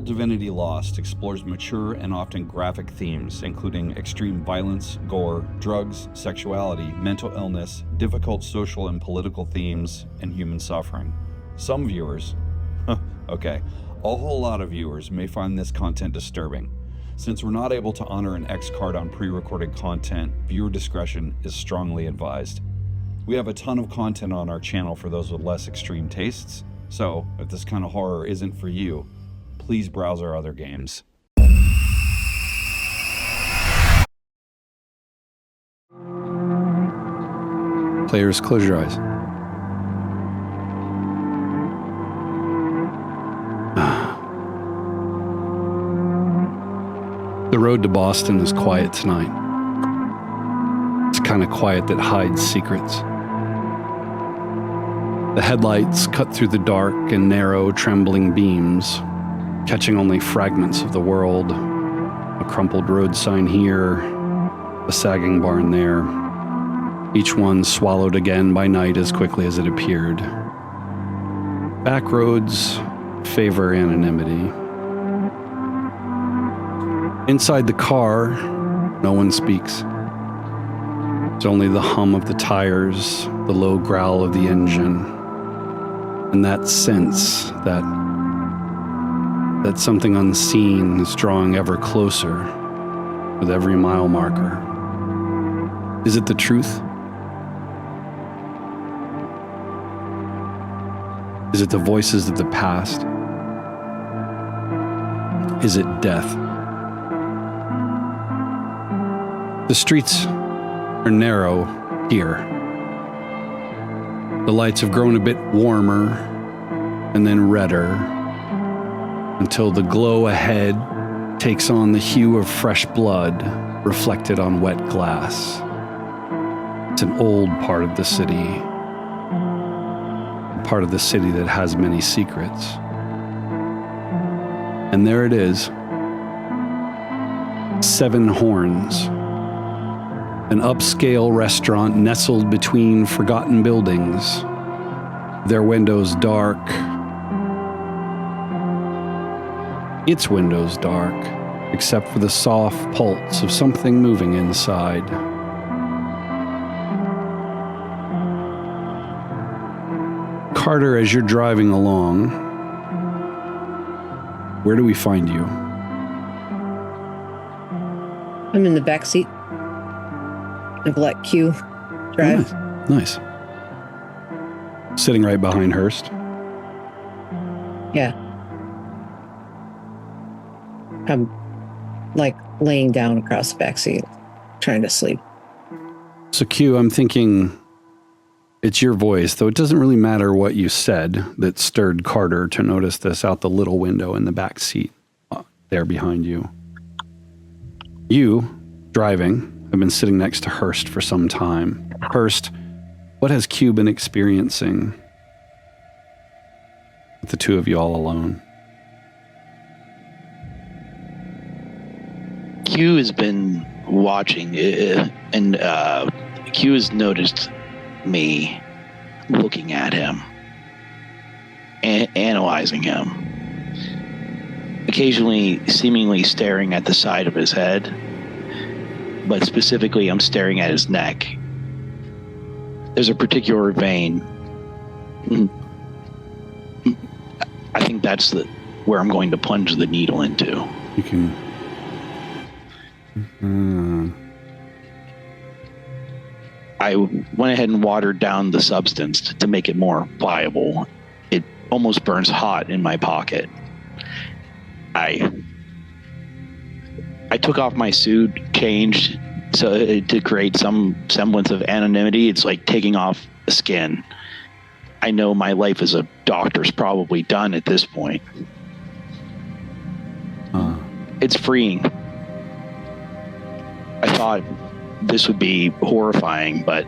Divinity Lost explores mature and often graphic themes, including extreme violence, gore, drugs, sexuality, mental illness, difficult social and political themes, and human suffering. Some viewers, okay, a whole lot of viewers may find this content disturbing. Since we're not able to honor an X card on pre-recorded content, viewer discretion is strongly advised. We have a ton of content on our channel for those with less extreme tastes, so if this kind of horror isn't for you, please browse our other games. Players, close your eyes. The road to Boston is quiet tonight. It's kind of quiet that hides secrets. The headlights cut through the dark and narrow, trembling beams, catching only fragments of the world. A crumpled road sign here, a sagging barn there. Each one swallowed again by night as quickly as it appeared. Back roads favor anonymity. Inside the car, no one speaks. It's only the hum of the tires, the low growl of the engine, and that sense that something unseen is drawing ever closer with every mile marker. Is it the truth? Is it the voices of the past? Is it death? The streets are narrow here. The lights have grown a bit warmer and then redder until the glow ahead takes on the hue of fresh blood reflected on wet glass. It's an old part of the city, a part of the city that has many secrets. And there it is, Seven Horns, an upscale restaurant nestled between forgotten buildings, their windows dark, its windows dark, except for the soft pulse of something moving inside. Carter, as you're driving along, where do we find you? I'm in the back seat. I've let Q drive. Oh, nice. Sitting right behind Hurst. Yeah. I'm like laying down across the back seat, trying to sleep. So Q, I'm thinking it's your voice, though it doesn't really matter what you said that stirred Carter to notice this out the little window in the back seat there behind you. You, driving, have been sitting next to Hurst for some time. Hurst, what has Q been experiencing with the two of you all alone? Q has been watching, and Q has noticed me looking at him and analyzing him, occasionally seemingly staring at the side of his head, but specifically I'm staring at his neck. There's a particular vein. I think that's where I'm going to plunge the needle into. You can... I went ahead and watered down the substance to make it more pliable. It almost burns hot in my pocket. I took off my suit, changed to create some semblance of anonymity. It's like taking off the skin. I know my life as a doctor's probably done at this point. It's freeing. I thought this would be horrifying, but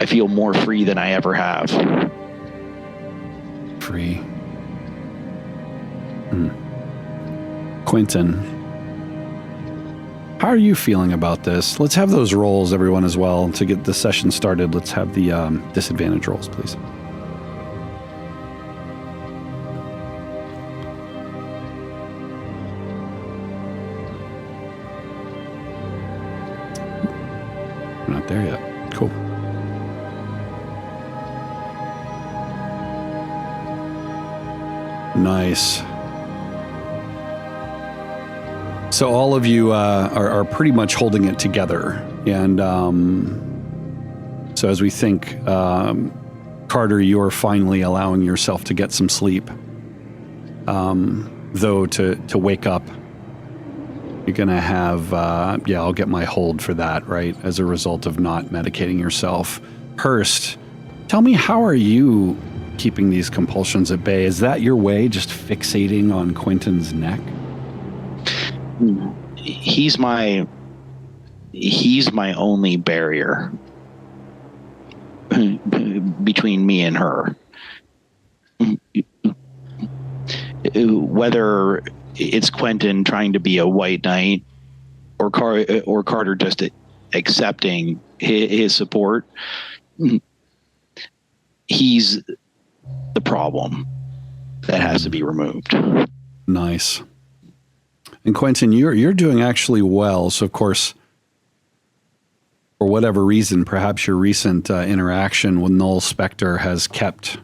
I feel more free than I ever have. Free. Quinton, how are you feeling about this? Let's have those rolls, everyone, as well. To get the session started, let's have the disadvantage rolls, please. We're not there yet. Cool. Nice. So all of you are pretty much holding it together. And so as we think, Carter, you're finally allowing yourself to get some sleep. Though to wake up, you're going to have, I'll get my hold for that, right? As a result of not medicating yourself. Hurst, tell me, how are you keeping these compulsions at bay? Is that your way, just fixating on Quinton's neck? He's my only barrier between me and her. Whether it's Quinton trying to be a white knight or Carter just accepting his support, he's the problem that has to be removed. Nice. And Quinton, you're doing actually well. So of course, for whatever reason, perhaps your recent interaction with Null Spectre has kept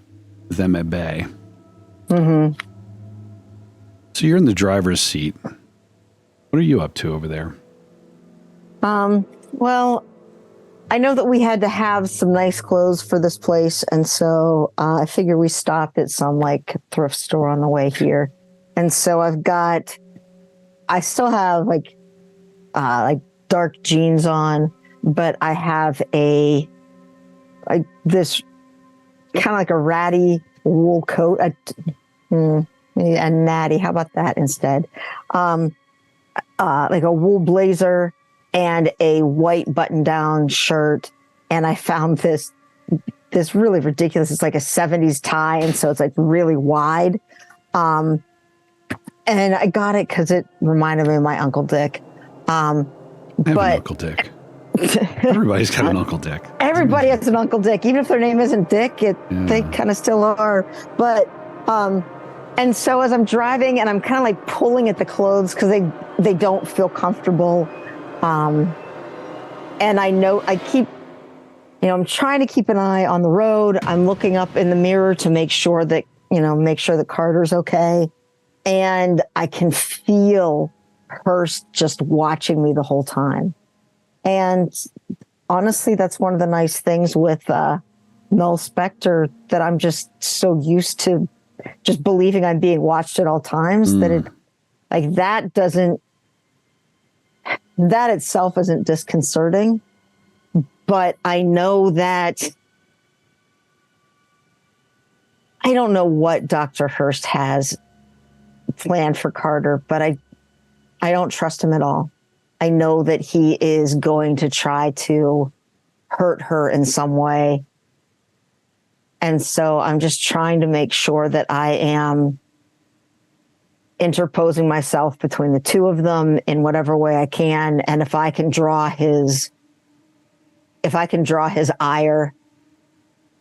them at bay. Mm-hmm. So you're in the driver's seat. What are you up to over there? Well, I know that we had to have some nice clothes for this place, and so I figure we stopped at some like thrift store on the way here. And so I still have like dark jeans on, but I have this kind of like a ratty wool coat. A natty, how about that instead? Like a wool blazer and a white button-down shirt. And I found this really ridiculous. It's like a 70s tie, and so it's like really wide. And I got it because it reminded me of my Uncle Dick. I have an Uncle Dick. Everybody's got an Uncle Dick. Everybody has an Uncle Dick. Even if their name isn't Dick, they kind of still are. But, and so as I'm driving and I'm kind of like pulling at the clothes because they don't feel comfortable. And I know I'm trying to keep an eye on the road. I'm looking up in the mirror to make sure that Carter's okay. And I can feel Hurst just watching me the whole time. And honestly, that's one of the nice things with Null Spectre, that I'm just so used to just believing I'm being watched at all times that that itself isn't disconcerting. But I know that I don't know what Dr. Hurst has planned for Carter, but I don't trust him at all. I know that he is going to try to hurt her in some way. And so I'm just trying to make sure that I am interposing myself between the two of them in whatever way I can. And if I can draw his ire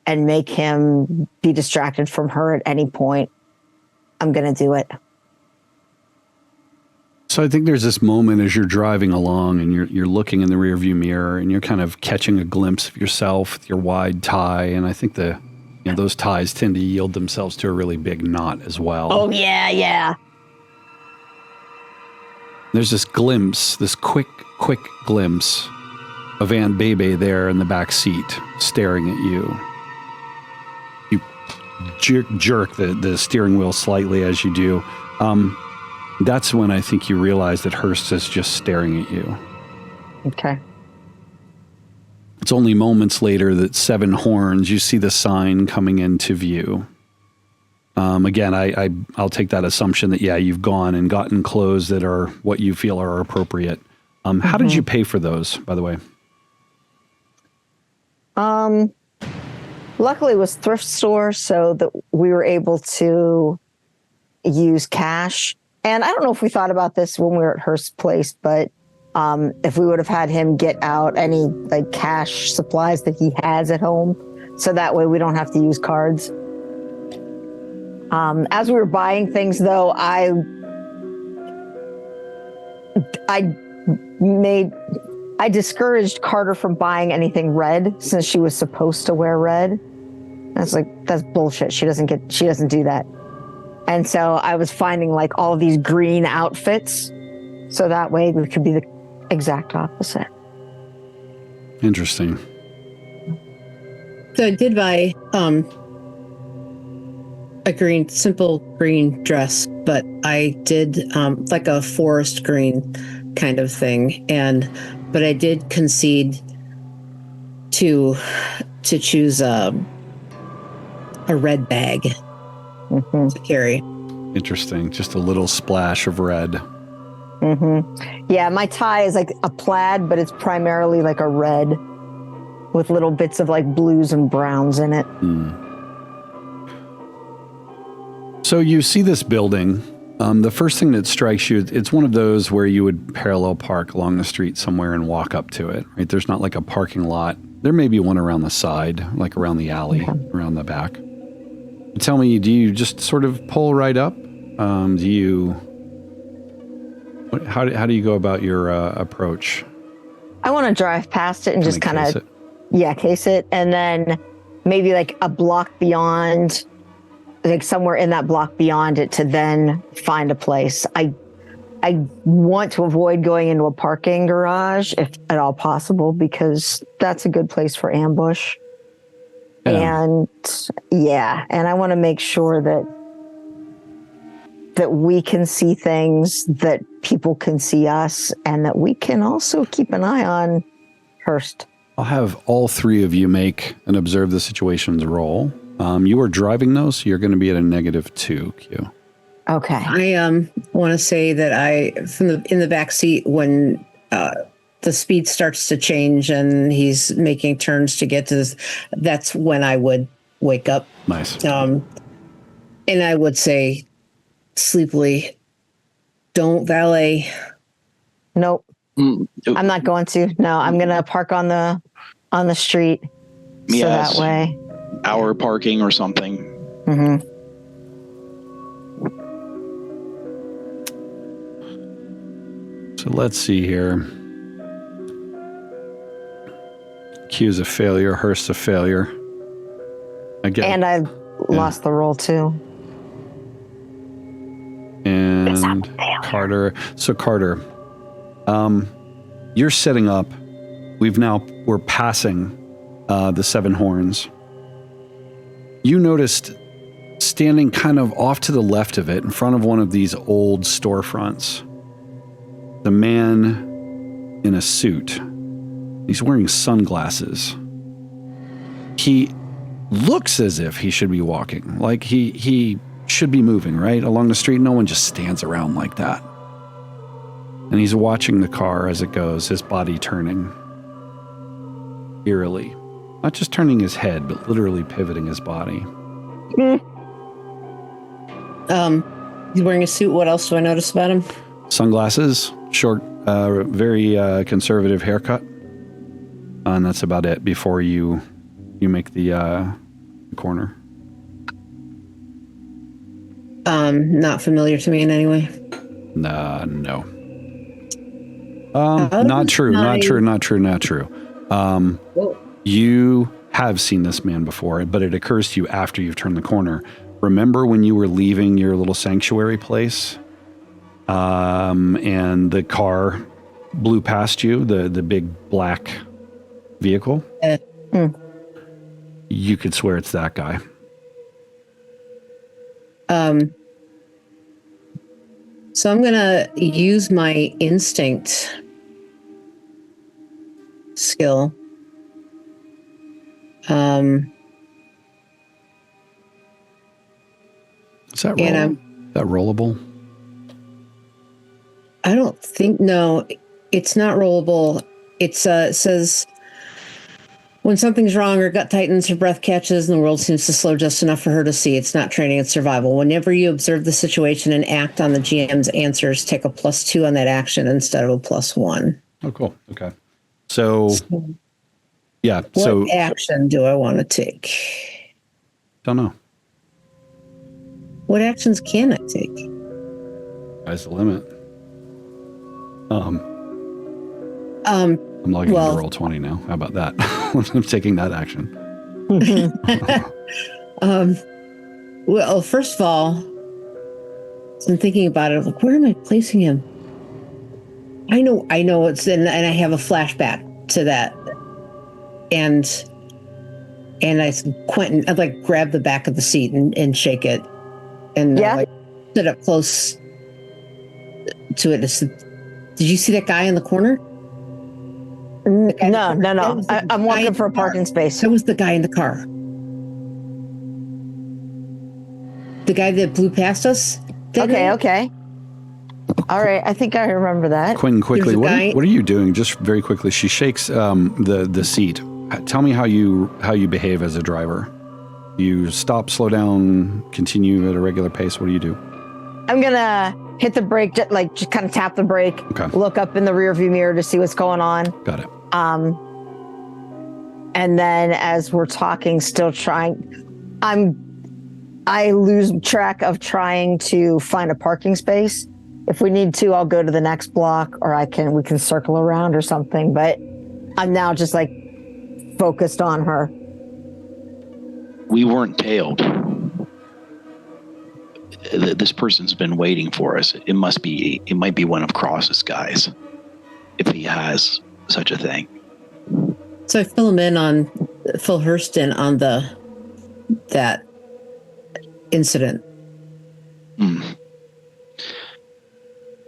and make him be distracted from her at any point, I'm going to do it. So I think there's this moment as you're driving along and you're looking in the rearview mirror and you're kind of catching a glimpse of yourself with your wide tie. And I think those ties tend to yield themselves to a really big knot as well. Oh, yeah. There's this glimpse, this quick glimpse of Aunt Bebe there in the back seat staring at you. You jerk the steering wheel slightly as you do. That's when I think you realize that Hurst is just staring at you. Okay. It's only moments later that Seven Horns, you see the sign coming into view. Again, I'll take that assumption that, you've gone and gotten clothes that are what you feel are appropriate. How did you pay for those, by the way? Luckily it was thrift store, so that we were able to use cash. And I don't know if we thought about this when we were at Hurst's place, but if we would have had him get out any like cash supplies that he has at home, so that way we don't have to use cards. As we were buying things, though, I made I discouraged Carter from buying anything red since she was supposed to wear red. I was like, that's bullshit. She doesn't do that. And so I was finding like all of these green outfits. So that way we could be the exact opposite. Interesting. So I did buy a simple green dress, but I did like a forest green kind of thing, but I did concede to choose a red bag to carry. Interesting. Just a little splash of red. Yeah, my tie is like a plaid, but it's primarily like a red with little bits of like blues and browns in it. So you see this building. The first thing that strikes you, it's one of those where you would parallel park along the street somewhere and walk up to it, right? There's not like a parking lot. There may be one around the side, like around the alley, around the back. Tell me, do you just sort of pull right up? How do you go about your approach? I want to drive past it and just kind of, case it. And then maybe like a block beyond, like somewhere in that block beyond it to then find a place. I want to avoid going into a parking garage if at all possible, because that's a good place for ambush. And I want to make sure that we can see things, that people can see us, and that we can also keep an eye on Hurst. I'll have all three of you make an observe the situations roll. You are driving those, so you're going to be at a -2, Q. Okay. I want to say that in the back seat when the speed starts to change and he's making turns to get to this, that's when I would wake up. Nice. And I would say sleepily, don't valet. Nope. I'm not going to. No, I'm going to park on the street. So that way. Hour parking or something. So let's see here. Q's a failure, Hurst's a failure. Again. And I've lost the roll too. And Carter. So Carter, you're setting up. We're passing the Seven Horns. You noticed standing kind of off to the left of it, in front of one of these old storefronts, the man in a suit. He's wearing sunglasses. He looks as if he should be walking, like he should be moving, right? Along the street, no one just stands around like that. And he's watching the car as it goes, his body turning eerily. Not just turning his head, but literally pivoting his body. He's wearing a suit. What else do I notice about him? Sunglasses, short, very conservative haircut. And that's about it before you make the corner. Not familiar to me in any way. No. Not true. You have seen this man before, but it occurs to you after you've turned the corner. Remember when you were leaving your little sanctuary place, and the car blew past you, the big black vehicle? You could swear it's that guy. So I'm going to use my instinct skill. Is that rollable? I don't think, no, it's not rollable. It says when something's wrong, her gut tightens, her breath catches, and the world seems to slow just enough for her to see. It's not training, it's survival. Whenever you observe the situation and act on the GM's answers, take a +2 on that action instead of a +1. Oh, cool. Okay. So yeah. What action do I want to take? Don't know. What actions can I take? Sky's the limit. I'm logging into Roll20 now. How about that? I'm taking that action. Well, first of all, I'm thinking about it. Like, where am I placing him? I know it's and I have a flashback to that. And Quinton, I'd like grab the back of the seat and shake it. And like sit up close to it. Did you see that guy in the corner? No. I'm walking for a parking space. That was the guy in the car. The guy that blew past us? Okay. All right. I think I remember that. Quinton, quickly, what are you doing? Just very quickly. She shakes the seat. Tell me how you behave as a driver. You stop, slow down, continue at a regular pace. What do you do? I'm going to hit the brake, just kind of tap the brake, look up in the rearview mirror to see what's going on. Got it. And then as we're talking, still trying, I lose track of trying to find a parking space. If we need to, I'll go to the next block, or we can circle around or something. But I'm now just like focused on her. We weren't tailed. This person's been waiting for us. It might be one of Cross's guys, if he has such a thing. So I fill Hurst in on that incident.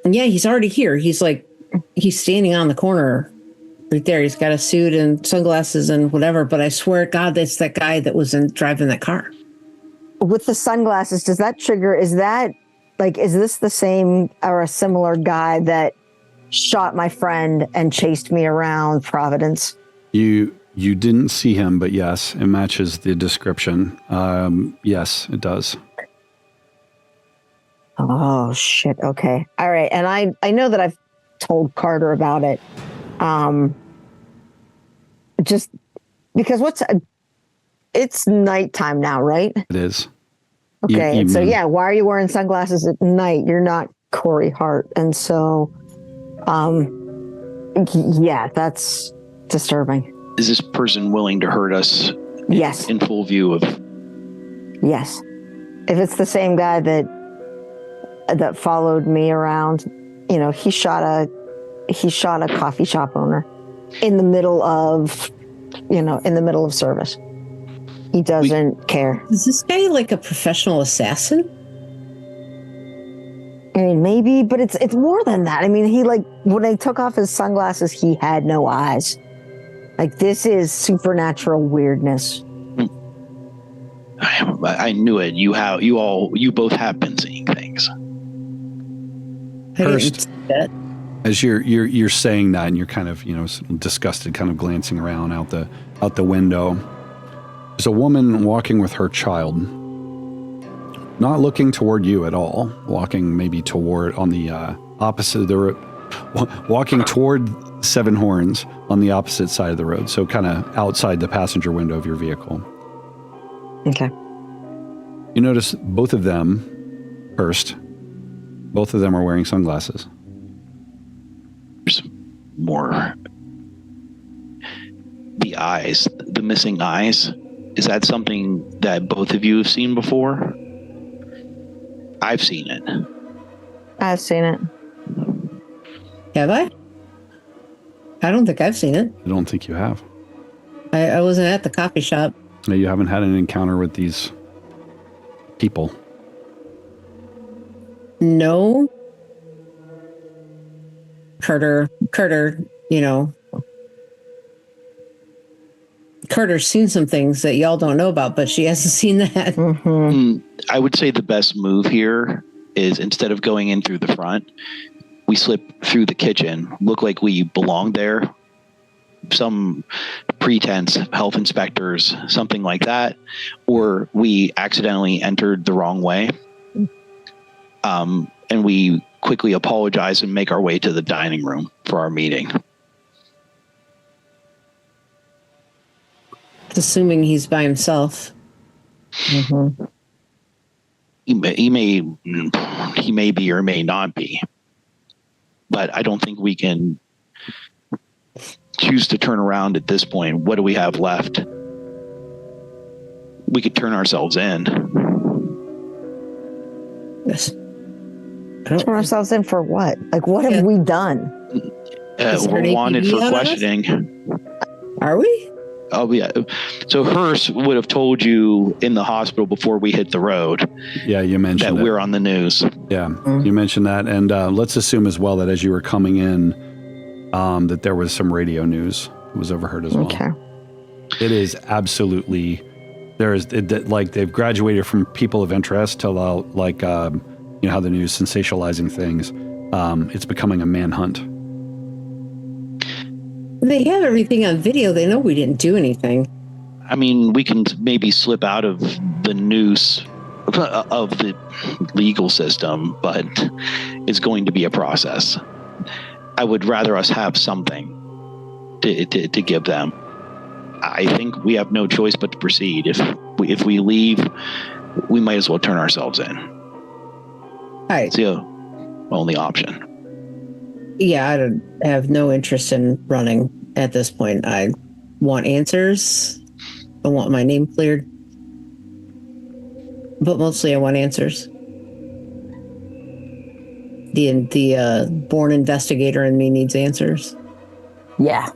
And yeah, he's already here. He's standing on the corner right there. He's got a suit and sunglasses and whatever, but I swear to God, that's that guy that was driving that car. With the sunglasses, does that trigger, is this the same or a similar guy that shot my friend and chased me around Providence? You didn't see him, but yes, it matches the description. Yes, it does. Oh, shit. Okay. All right. And I know that I've told Carter about it. Just because it's nighttime now, right? It is. Okay. And so, why are you wearing sunglasses at night? You're not Corey Hart. And so, that's disturbing. Is this person willing to hurt us? Yes. In full view of. Yes. If it's the same guy that followed me around, he shot a coffee shop owner in the middle of service. He doesn't care. Is this guy like a professional assassin? I mean, maybe, but it's more than that. I mean, he when I took off his sunglasses, he had no eyes. This is supernatural weirdness. I knew it. You both have been seeing things. Hurst, as you're saying that, and you're kind of disgusted, kind of glancing around out the window. There's a woman walking with her child, not looking toward you at all, walking maybe toward on the opposite of the road, walking toward Seven Horns on the opposite side of the road, so kind of outside the passenger window of your vehicle. Okay. You notice both of them, Hurst, both of them are wearing sunglasses. There's more. The eyes, the missing eyes. Is that something that both of you have seen before? I've seen it. I've seen it. Have I? I don't think I've seen it. I don't think you have. I wasn't at the coffee shop. No, you haven't had an encounter with these people. No. Carter, Carter's seen some things that y'all don't know about, but she hasn't seen that. Mm-hmm. I would say the best move here is, instead of going in through the front, we slip through the kitchen, look like we belong there. Some pretense, health inspectors, something like that, or we accidentally entered the wrong way. And we quickly apologize and make our way to the dining room for our meeting. Assuming he's by himself. Mm-hmm. He may be or may not be, but I don't think we can choose to turn around at this point, what do we have left? We could turn ourselves in. Yes. Turn ourselves in for what? Like, what have we done? We're wanted for questioning. Are we? Oh, yeah. So Hurst would have told you in the hospital before we hit the road. Yeah, you mentioned that we're on the news. Yeah, you mentioned that. And let's assume as well that as you were coming in, that there was some radio news that was overheard as well. Okay. It is absolutely, like they've graduated from people of interest to like, you know, how the news sensationalizing things. It's becoming a manhunt. They have everything on video. They know we didn't do anything. I mean, we can maybe slip out of the noose of the legal system, but it's going to be a process. I would rather us have something to give them. I think we have no choice but to proceed. If we leave, we might as well turn ourselves in. Right. It's the only option. Yeah, I have no interest in running at this point. I want answers. I want my name cleared. But mostly I want answers. The born investigator in me needs answers. Yeah.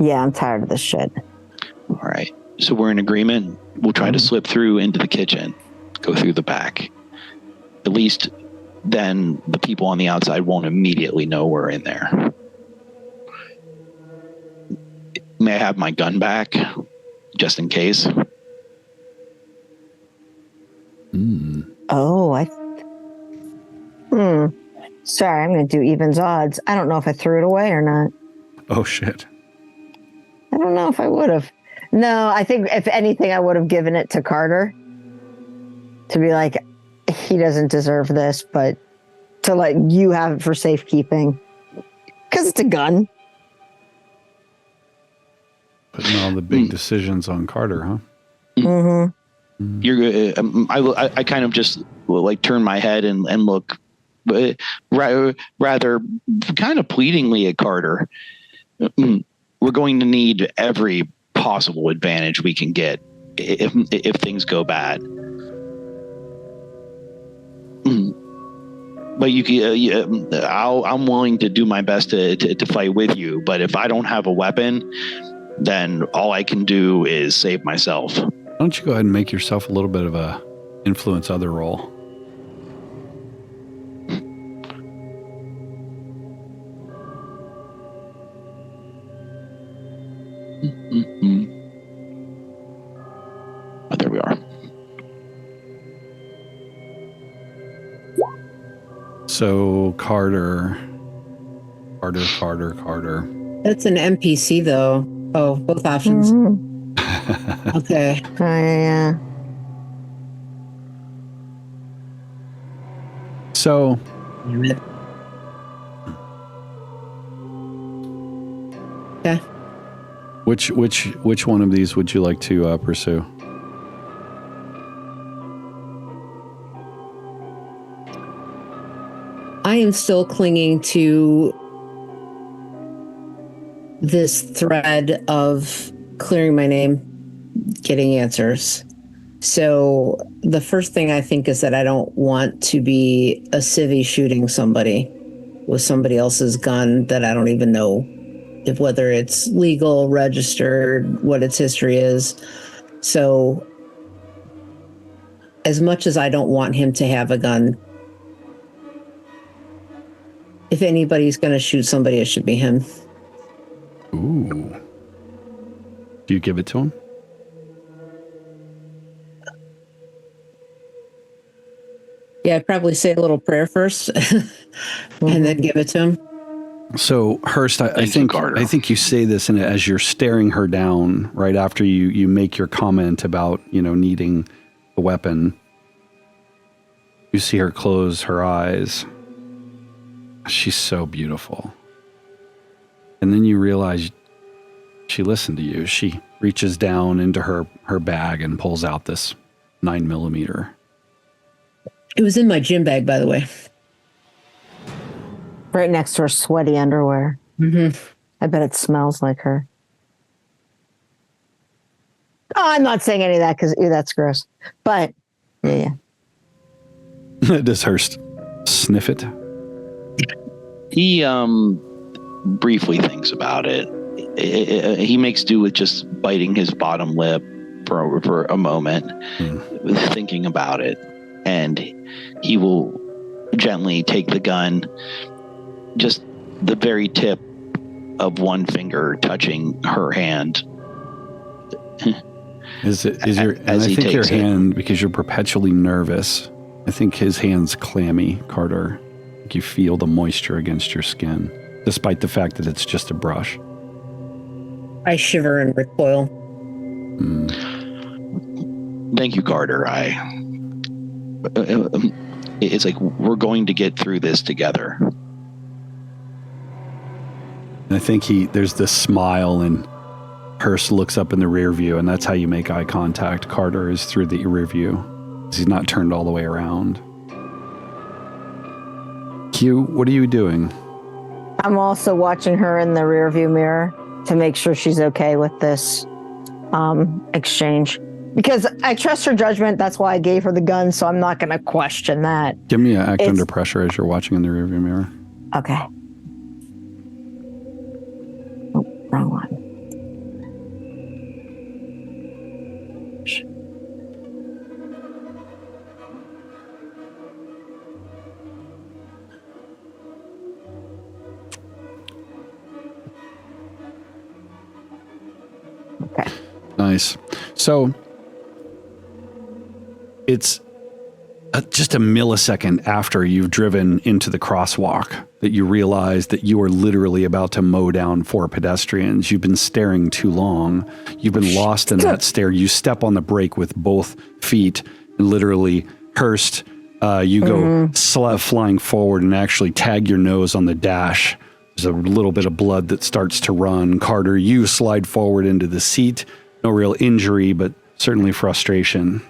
Yeah, I'm tired of this shit. All right. So we're in agreement. We'll try to slip through into the kitchen, go through the back. At least then the people on the outside won't immediately know we're in there. May I have my gun back, just in case? Oh, sorry, I'm going to do evens odds. I don't know if I threw it away or not. Oh, shit. I don't know if I would have. No, I think if anything, I would have given it to Carter to be like, he doesn't deserve this, but to let you have it for safekeeping because it's a gun. Putting all the big decisions on Carter, huh? Mm-hmm. You're. I kind of just like turn my head and look, rather kind of pleadingly at Carter. We're going to need every possible advantage we can get if things go bad. But I'm willing to do my best to fight with you. But if I don't have a weapon, then all I can do is save myself. Why don't you go ahead and make yourself a little bit of a influence other role? Oh, there we are. So Carter. That's an NPC though. Oh, both options. Okay. Yeah. So yeah. Which one of these would you like to pursue? I am still clinging to this thread of clearing my name, getting answers. So the first thing I think is that I don't want to be a civvy shooting somebody with somebody else's gun that I don't even know if whether it's legal, registered, what its history is. So as much as I don't want him to have a gun, if anybody's going to shoot somebody, it should be him. Ooh. Do you give it to him? Yeah, I'd probably say a little prayer first and then give it to him. So Hurst, I think you say this and as you're staring her down right after you make your comment about, needing a weapon. You see her close her eyes. She's so beautiful. And then you realize she listened to you. She reaches down into her bag and pulls out this 9mm. It was in my gym bag, by the way. Right next to her sweaty underwear. Mm-hmm. I bet it smells like her. Oh, I'm not saying any of that because that's gross. But yeah. Does Hurst sniff it? He briefly thinks about it. He makes do with just biting his bottom lip for a moment, thinking about it, and he will gently take the gun, just the very tip of one finger touching her hand. I think your hand, because you're perpetually nervous, I think his hand's clammy, Carter. You feel the moisture against your skin, despite the fact that it's just a brush. I shiver and recoil. Thank you, Carter. It's like we're going to get through this together. And I think there's this smile, and Hurst looks up in the rear view, and that's how you make eye contact. Carter is through the rear view. He's not turned all the way around. Q, what are you doing? I'm also watching her in the rearview mirror to make sure she's okay with this exchange. Because I trust her judgment. That's why I gave her the gun, so I'm not going to question that. Give me an act under pressure as you're watching in the rearview mirror. Okay. Oh, wrong one. Okay. Nice. So it's just a millisecond after you've driven into the crosswalk that you realize that you are literally about to mow down 4 pedestrians. You've been staring too long. You've been lost in that stare. You step on the brake with both feet, and literally, Hurst, you go flying forward and actually tag your nose on the dash. There's a little bit of blood that starts to run. Carter, you slide forward into the seat. No real injury, but certainly frustration.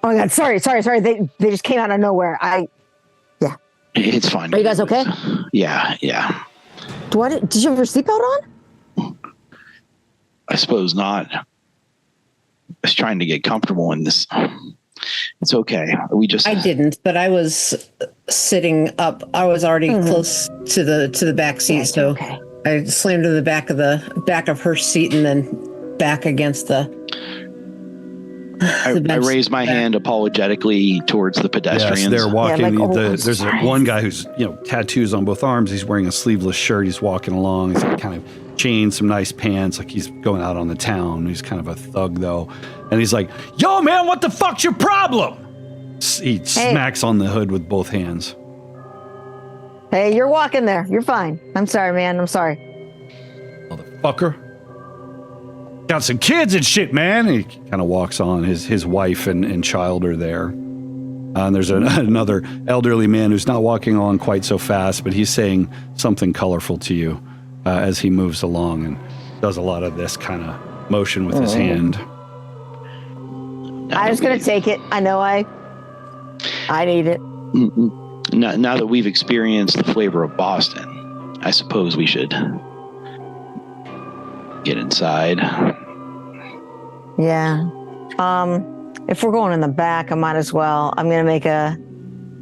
Oh my God! Sorry. They just came out of nowhere. Yeah. It's fine. Are you guys okay? Yeah. Did you have your seatbelt on? I suppose not. I was trying to get comfortable in this. It's okay. I didn't, but I was sitting up. I was already close to the back seat, so okay. I slammed in the back of her seat and then back against the. I raised my hand apologetically towards the pedestrians. Yes, they're walking. There's one guy who's tattoos on both arms. He's wearing a sleeveless shirt. He's walking along. He's got kind of chains, some nice pants, like he's going out on the town. He's kind of a thug though, and he's like, "Yo, man, what the fuck's your problem?" He smacks on the hood with both hands. Hey, you're walking there. You're fine. I'm sorry, man. I'm sorry. Motherfucker. Got some kids and shit, man. He kind of walks on. His wife and child are there. And there's another elderly man who's not walking along quite so fast, but he's saying something colorful to you as he moves along and does a lot of this kind of motion with his hand. I was going to take it. I know I need it. Now that we've experienced the flavor of Boston, I suppose we should get inside. Yeah. If we're going in the back, I might as well. I'm going to make a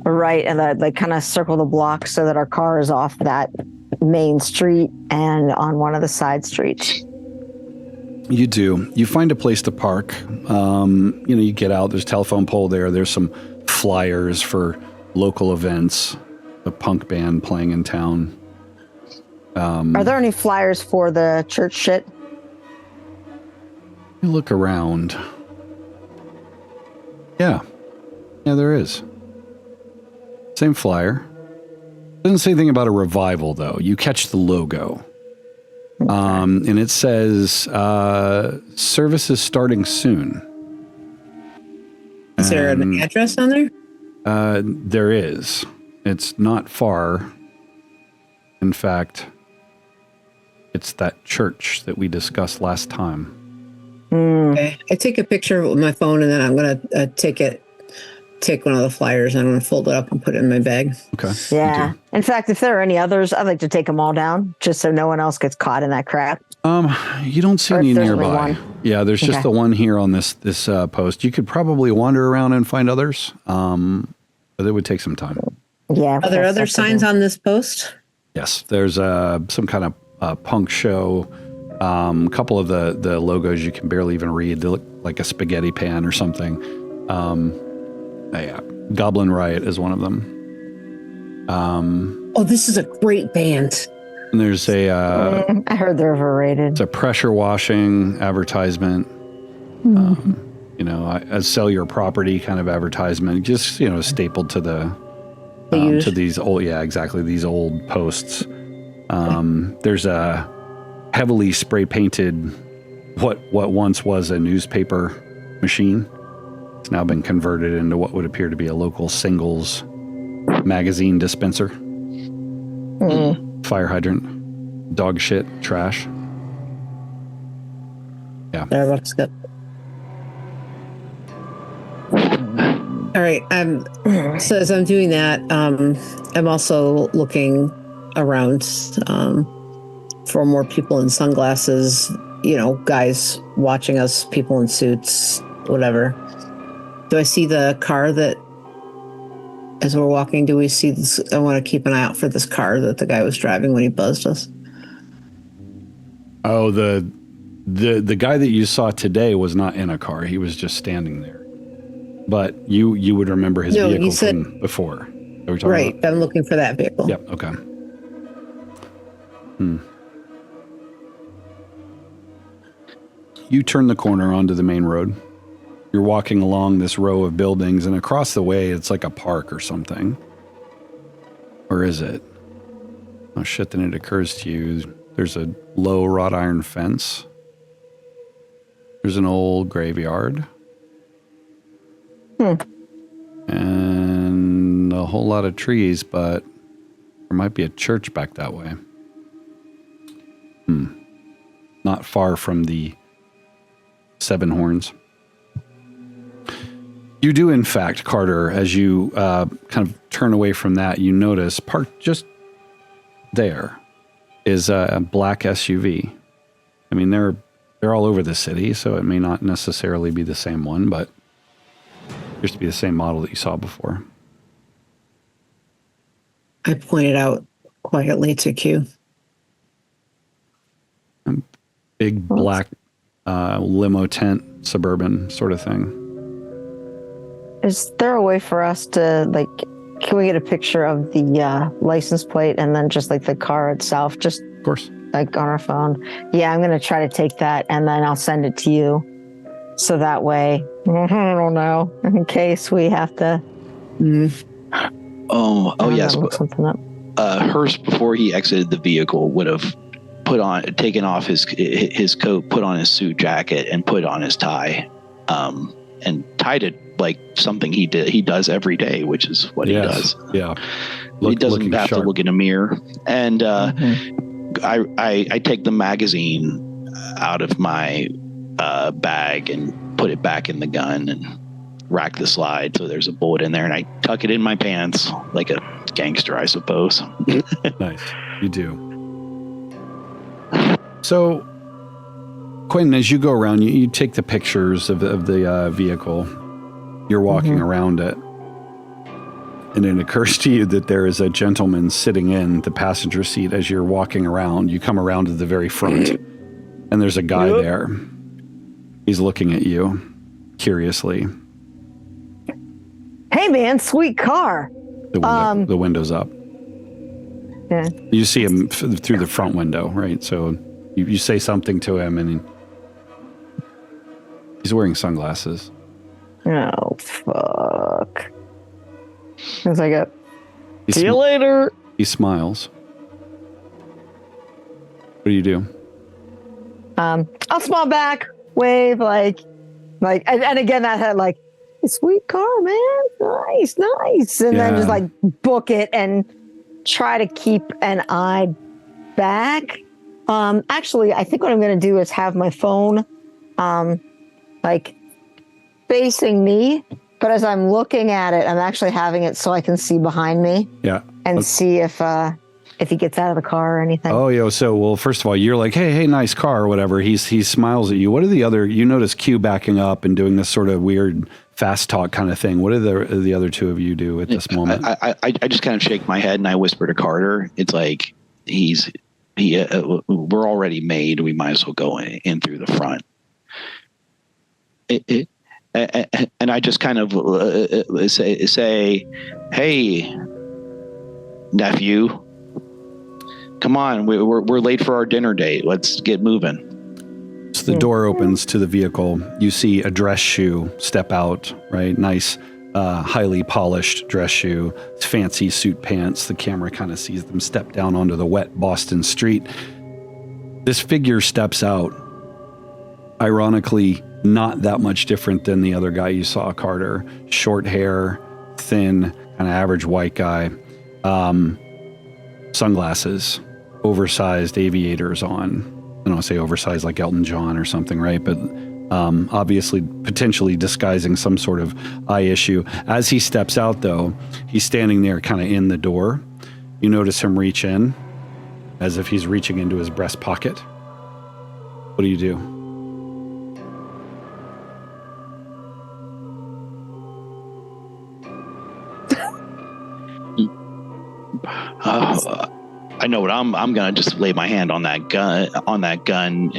right and like kind of circle the block so that our car is off that main street and on one of the side streets. You do. You find a place to park. You get out. There's a telephone pole there. There's some flyers for local events. A punk band playing in town. Are there any flyers for the church shit? You look around. Yeah, there is. Same flyer. Doesn't say anything about a revival, though. You catch the logo. Okay. And it says, services starting soon. Is there an address on there? There is. It's not far. In fact, it's that church that we discussed last time. Okay. I take a picture with my phone and then I'm going to take it take one of the flyers and I'm going to fold it up and put it in my bag. Okay. Yeah. In fact, if there are any others, I'd like to take them all down just so no one else gets caught in that crap. You don't see Or if any there's only nearby. one. Yeah, there's just Okay. the one here on this post. You could probably wander around and find others, but it would take some time. Yeah. Are there other signs on this post? Yes, there's some kind of punk show. A couple of the logos you can barely even read. They look like a spaghetti pan or something. Yeah, Goblin Riot is one of them. Oh, this is a great band. And there's I heard they're overrated. it's a pressure washing advertisement. A sell your property kind of advertisement, just stapled to to these old, these old posts. There's a heavily spray painted what once was a newspaper machine. It's now been converted into what would appear to be a local singles magazine dispenser. Fire hydrant, dog shit, trash. Yeah. Starbucks cup. All right. So as I'm doing that, I'm also looking around for more people in sunglasses, guys watching us, people in suits, whatever. Do I see the car that, as we're walking, do we see this? I want to keep an eye out for this car that the guy was driving when he buzzed us. Oh, the guy that you saw today was not in a car. He was just standing there. But you would remember his vehicle from before. Are we talking Right. about? I'm looking for that vehicle. Yep. Okay. You turn the corner onto the main road. You're walking along this row of buildings, and across the way, it's like a park or something. Or is it? Oh shit, then it occurs to you, there's a low wrought iron fence. There's an old graveyard. And a whole lot of trees, but there might be a church back that way. Not far from the Seven Horns. You do, in fact, Carter, as you kind of turn away from that, you notice parked just there is a black SUV. I mean, they're all over the city, so it may not necessarily be the same one, but it appears to be the same model that you saw before. I pointed out quietly to Q. Big black limo tent, suburban sort of thing. Is there a way for us to, can we get a picture of the license plate and then just the car itself, just Of course. on our phone? Yeah, I'm going to try to take that and then I'll send it to you. So that way, I don't know, in case we have to. Oh yes. Look something up. Hurst, before he exited the vehicle, would have taken off his coat, put on his suit jacket, and put on his tie, and tied it like something he does every day, which is what he does. Yeah. He doesn't have to look in a mirror. And I take the magazine out of my bag and put it back in the gun and rack the slide so there's a bullet in there, and I tuck it in my pants like a gangster, I suppose. Nice. You do. So, Quinton, as you go around, you take the pictures of the vehicle. You're walking around it. And it occurs to you that there is a gentleman sitting in the passenger seat as you're walking around. You come around to the very front, and there's a guy there. He's looking at you curiously. Hey, man, sweet car. The window's up. Yeah. You see him through the front window, right? So you say something to him, and he's wearing sunglasses. Oh, fuck. It's like see you later. He smiles. What do you do? I'll smile back, wave, and again, that had hey, sweet car, man. Nice. And then just book it and try to keep an eye back. Actually, I think what I'm going to do is have my phone, facing me, But as I'm looking at it, I'm actually having it so I can see behind me. Yeah. And see if he gets out of the car or anything. Oh, well, first of all, you're like, hey, nice car or whatever. He smiles at you. What are the other, you notice Q backing up and doing this sort of weird fast talk kind of thing. What do the other two of you do at this moment? I just kind of shake my head and I whisper to Carter. It's like, we're already made. We might as well go in through the front. And I just kind of say, hey, nephew, come on, we're late for our dinner date. Let's get moving. So the door opens to the vehicle. You see a dress shoe step out, right? Nice, highly polished dress shoe, fancy suit pants. The camera kind of sees them step down onto the wet Boston street. This figure steps out, ironically, not that much different than the other guy you saw, Carter. Short hair, thin, kind of average white guy. Sunglasses, oversized aviators on. I don't want to say oversized like Elton John or something, right? But obviously potentially disguising some sort of eye issue. As he steps out, though, he's standing there kind of in the door. You notice him reach in as if he's reaching into his breast pocket. What do you do? I know what I'm gonna just lay my hand on that gun,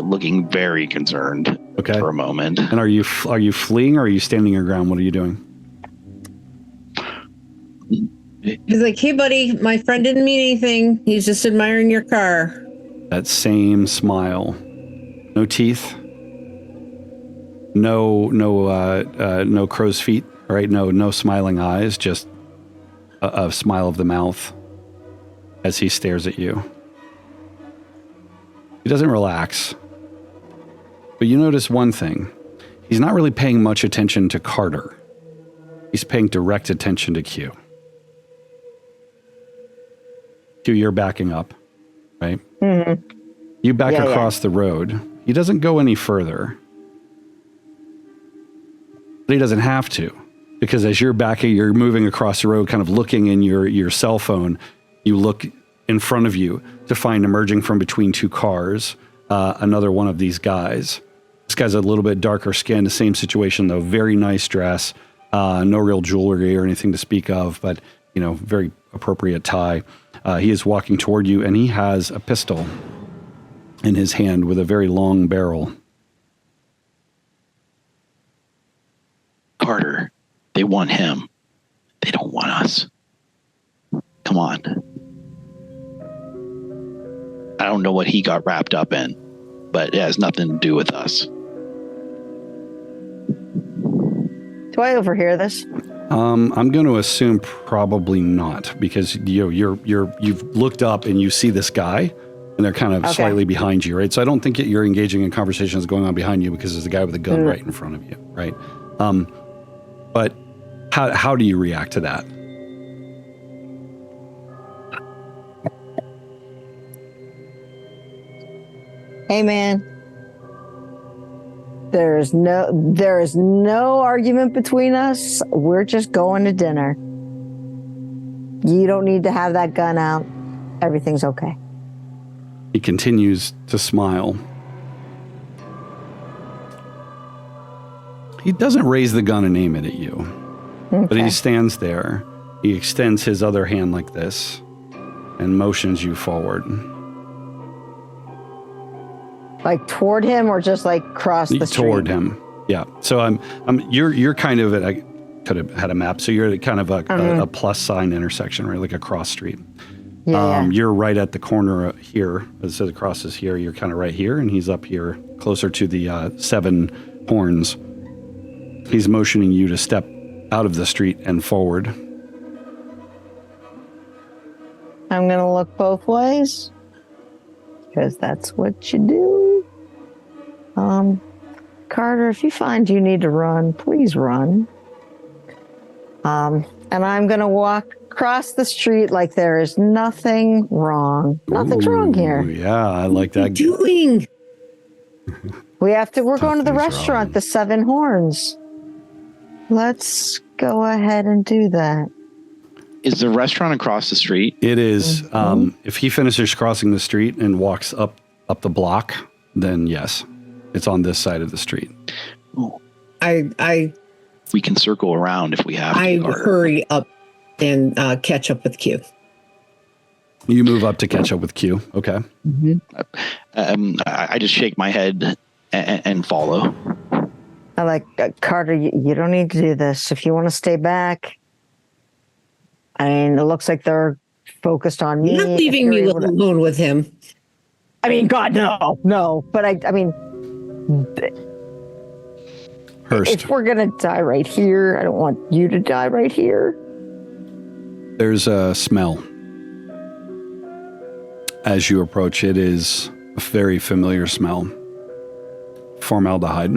looking very concerned for a moment. And are you fleeing or are you standing your ground? What are you doing? He's like, hey buddy, my friend didn't mean anything. He's just admiring your car. That same smile. No teeth. No crow's feet, right? No smiling eyes, just a smile of the mouth as he stares at you. He doesn't relax. But you notice one thing. He's not really paying much attention to Carter. He's paying direct attention to Q. Q, you're backing up, right? Mm-hmm. You back across the road. He doesn't go any further. But he doesn't have to. Because as you're moving across the road, kind of looking in your cell phone, you look in front of you to find emerging from between two cars, another one of these guys. This guy's a little bit darker skinned, the same situation though, very nice dress, no real jewelry or anything to speak of, but very appropriate tie. He is walking toward you and he has a pistol in his hand with a very long barrel. Carter, they want him. They don't want us. Come on. I don't know what he got wrapped up in, but it has nothing to do with us. Do I overhear this? I'm going to assume probably not, because you've looked up and you see this guy, and they're kind of slightly behind you, right? So I don't think you're engaging in conversations going on behind you because there's a guy with a gun right in front of you, right? But how do you react to that? Hey, man. There is no argument between us. We're just going to dinner. You don't need to have that gun out. Everything's okay. He continues to smile. He doesn't raise the gun and aim it at you. Okay. But he stands there. He extends his other hand like this and motions you forward. Like toward him or just like across the street? Toward him. Yeah. So you're kind of I could have had a map. So you're at kind of a plus sign intersection, right? Like a cross street. Yeah. You're right at the corner here. It says across is here. You're kind of right here, and he's up here closer to the 7 horns. He's motioning you to step out of the street and forward. I'm going to look both ways because that's what you do. Carter, if you find you need to run, please run. And I'm going to walk across the street like there is nothing wrong. Nothing's wrong here. Yeah, I like that. What are you doing? We're going to the restaurant, the 7 Horns. Let's go ahead and do that. Is the restaurant across the street? It is. If he finishes crossing the street and walks up the block, then yes, it's on this side of the street. Ooh. We can circle around if we have to. I hurry up and catch up with Q. You move up to catch up with Q. Okay. Mm-hmm. I just shake my head and follow. I like Carter. You don't need to do this. If you want to stay back, I mean, it looks like they're focused on me. You're not leaving me alone with him. I mean, God, no. But I mean, Hurst. If we're gonna die right here, I don't want you to die right here. There's a smell. As you approach, it is a very familiar smell. Formaldehyde,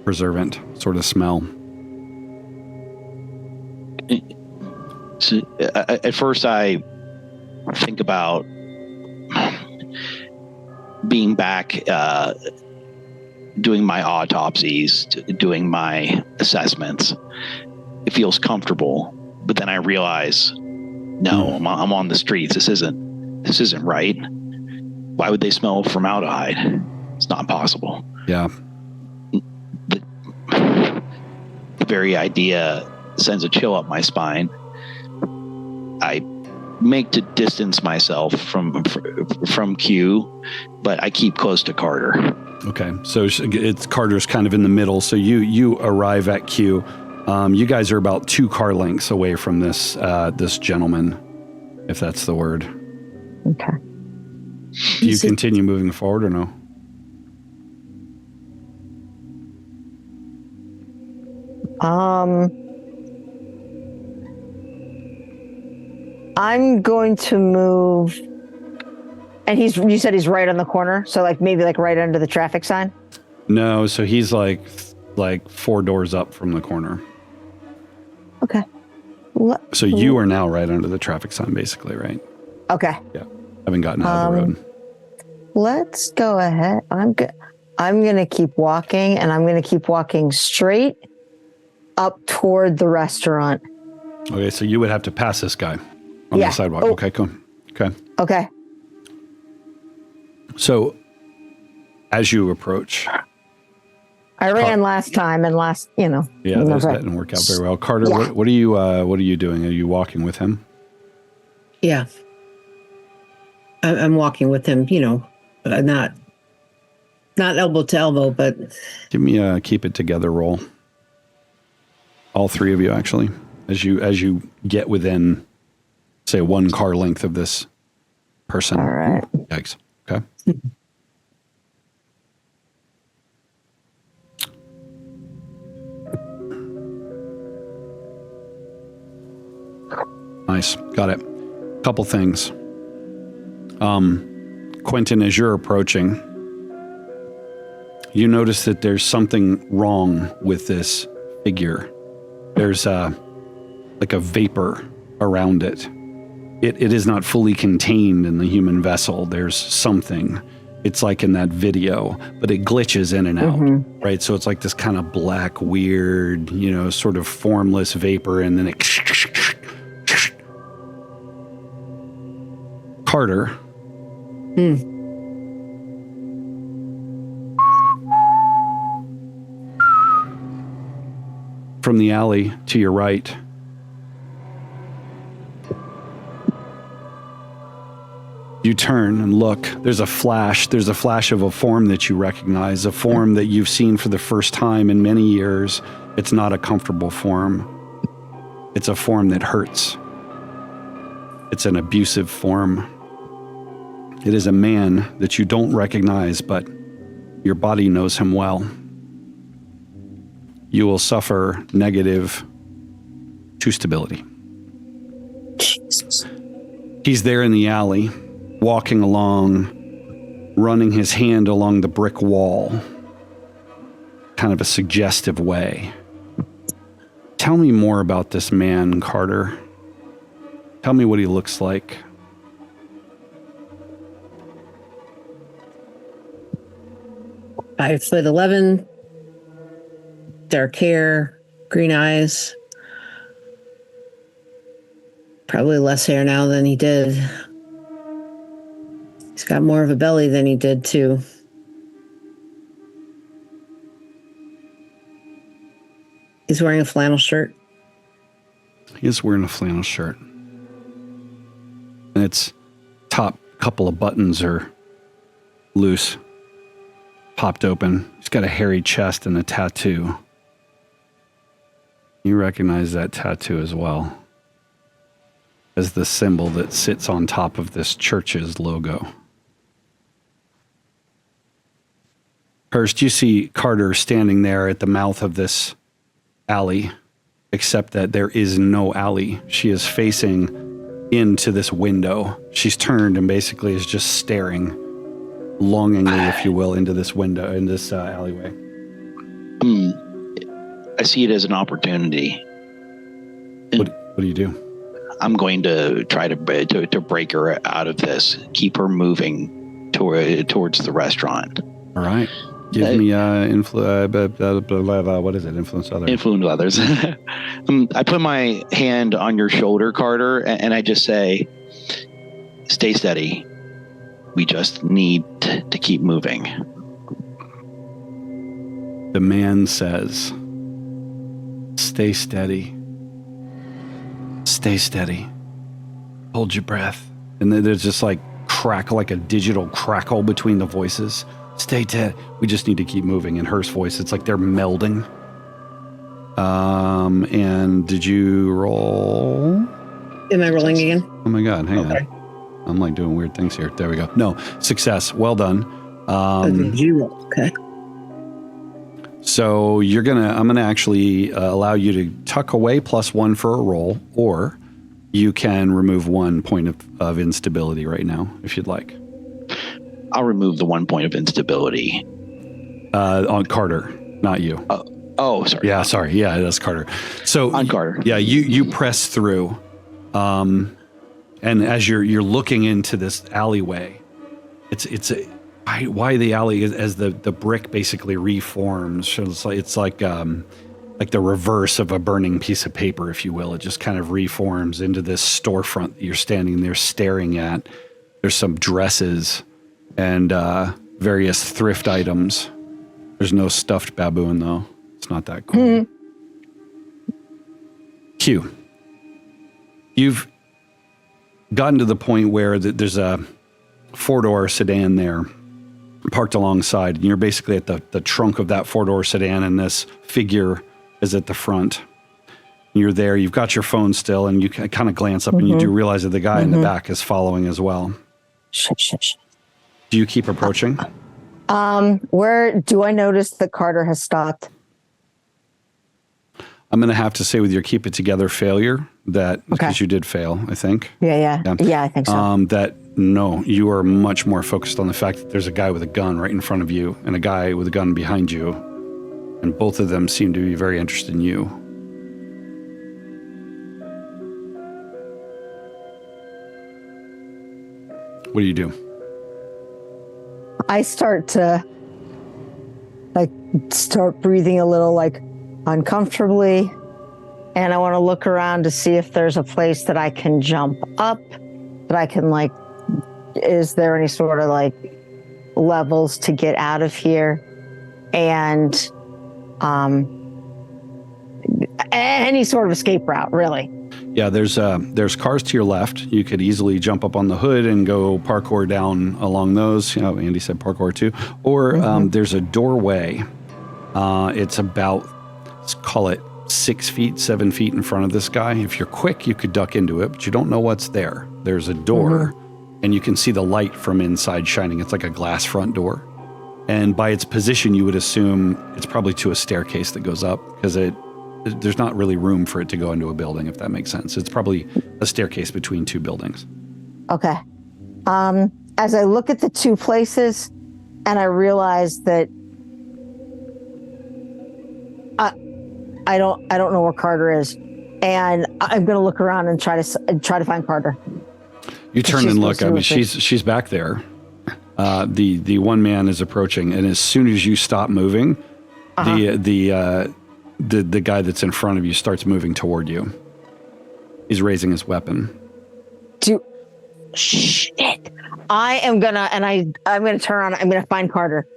preservant sort of smell. So, at first, I think about being back, doing my autopsies, doing my assessments. It feels comfortable, but then I realize, no, I'm on the streets. This isn't right. Why would they smell formaldehyde? It's not possible. Yeah. The very idea sends a chill up my spine. I make to distance myself from Q, but I keep close to Carter. Okay, so it's Carter's kind of in the middle. So you arrive at Q. You guys are about 2 car lengths away from this gentleman, if that's the word. Okay. Do you continue moving forward or no? I'm going to move, and you said he's right on the corner, so maybe right under the traffic sign? No, so he's like 4 doors up from the corner. Okay. So you are now right under the traffic sign, basically, right? Okay. Yeah. Haven't gotten out of the road. Let's go ahead. I'm going to keep walking, and I'm going to keep walking straight up toward the restaurant. Okay, so you would have to pass this guy on the sidewalk. Oh. Okay, cool. Okay. So as you approach, I ran last time, and that didn't work out very well. Carter, what are you doing? Are you walking with him? Yeah, I'm walking with him. Not elbow to elbow, but give me a keep it together roll. All 3 of you, actually, as you get within, say, 1 car length of this person. All right. Yikes. Okay. Nice. Got it. Couple things. Quinton, as you're approaching, you notice that there's something wrong with this figure. There's a vapor around it. It is not fully contained in the human vessel. There's something. It's like in that video, but it glitches in and out, right? So it's like this kind of black, weird, sort of formless vapor, and then it... Carter. From the alley to your right, you turn and look. There's a flash of a form that you recognize, a form that you've seen for the first time in many years. It's not a comfortable form. It's a form that hurts. It's an abusive form. It is a man that you don't recognize, but your body knows him well. You will suffer negative 2 stability. Jesus. He's there in the alley, walking along, running his hand along the brick wall, kind of a suggestive way. Tell me more about this man, Carter. Tell me what he looks like. Five foot 11, dark hair, green eyes. Probably less hair now than he did. He's got more of a belly than he did, too. He's wearing a flannel shirt. He is wearing a flannel shirt. And its top couple of buttons are loose, popped open. He's got a hairy chest and a tattoo. You recognize that tattoo as well as the symbol that sits on top of this church's logo. Hurst, you see Carter standing there at the mouth of this alley, except that there is no alley. She is facing into this window. She's turned and basically is just staring longingly, if you will, into this window, in this alleyway. I see it as an opportunity. What do you do? I'm going to try to break her out of this, keep her moving towards the restaurant. All right. Give me what is it? Influence others. Influence others. I put my hand on your shoulder, Carter, and I just say, stay steady. We just need to keep moving. The man says, stay steady. Stay steady. Hold your breath. And then there's just like crackle, like a digital crackle between the voices. Stay dead. We just need to keep moving. In Hurst's voice, it's like they're melding. And did you roll? Am I rolling again? Oh my God, hang on. I'm like doing weird things here. There we go. No, success. Well done. Okay, you roll. Okay. So I'm gonna actually allow you to tuck away +1 for a roll, or you can remove 1 point of instability right now, if you'd like. I'll remove the 1 point of instability. On Carter, not you. Oh, sorry. Yeah, sorry. Yeah, that's Carter. So on Carter. Yeah, you press through, and as you're looking into this alleyway, why the alley is, as the brick basically reforms. So it's like the reverse of a burning piece of paper, if you will. It just kind of reforms into this storefront that you're standing there staring at. There's some dresses and various thrift items. There's no stuffed baboon, though. It's not that cool. Q. You've gotten to the point where there's a 4-door sedan there parked alongside, and you're basically at the trunk of that 4-door sedan, and this figure is at the front. You're there. You've got your phone still, and you kind of glance up, and you do realize that the guy in the back is following as well. Shh. Do you keep approaching? Where do I notice that Carter has stopped? I'm going to have to say with your keep it together failure that, because you did fail, I think. Yeah, I think so. That no, you are much more focused on the fact that there's a guy with a gun right in front of you and a guy with a gun behind you. And both of them seem to be very interested in you. What do you do? I start to start breathing a little uncomfortably, and I want to look around to see if there's a place that I can jump up, that I can is there any sort of levels to get out of here, and any sort of escape route, really. Yeah, there's cars to your left. You could easily jump up on the hood and go parkour down along those. You know, Andy said parkour too. Or there's a doorway. It's about, let's call it 6 feet, 7 feet in front of this guy. If you're quick, you could duck into it, but you don't know what's there. There's a door, and you can see the light from inside shining. It's like a glass front door. And by its position, you would assume it's probably to a staircase that goes up, because there's not really room for it to go into a building, if that makes sense. It's probably a staircase between two buildings. Okay. As I look at the two places, and I realize that I don't know where Carter is, and I'm going to look around and try to find Carter. You turn and look. I mean, she's back there. The one man is approaching, and as soon as you stop moving, the guy that's in front of you starts moving toward you. He's raising his weapon. Shit. I am gonna, and I'm gonna turn on. I'm gonna find Carter.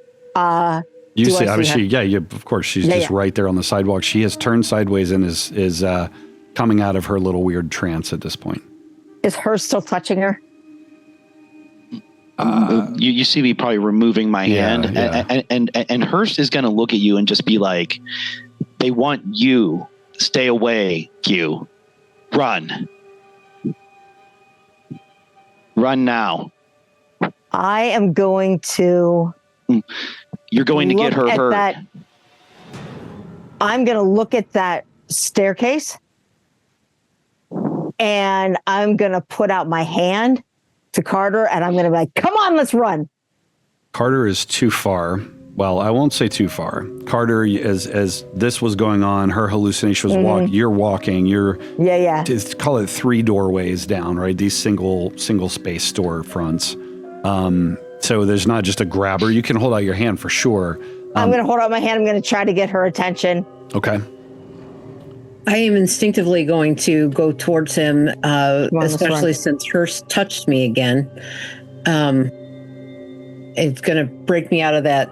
You see, obviously, of course, she's just right there on the sidewalk. She has turned sideways and is coming out of her little weird trance at this point. Is Hurst still touching her? You see me probably removing my hand, and Hurst is going to look at you and just be like, "They want you. Stay away, Q. Run now." I am going to. You're going to get her hurt. I'm going to look at that staircase, and I'm going to put out my hand to Carter, and I'm going to be like, "Come on, let's run." Carter is too far. Well, I won't say too far. Carter, as this was going on, her hallucination was you're walking. You're call it 3 doorways down, right? These single space store fronts. So there's not just a grabber. You can hold out your hand for sure. I'm going to hold out my hand. I'm going to try to get her attention. Okay. I am instinctively going to go towards him, especially since Hurst touched me again. It's going to break me out of that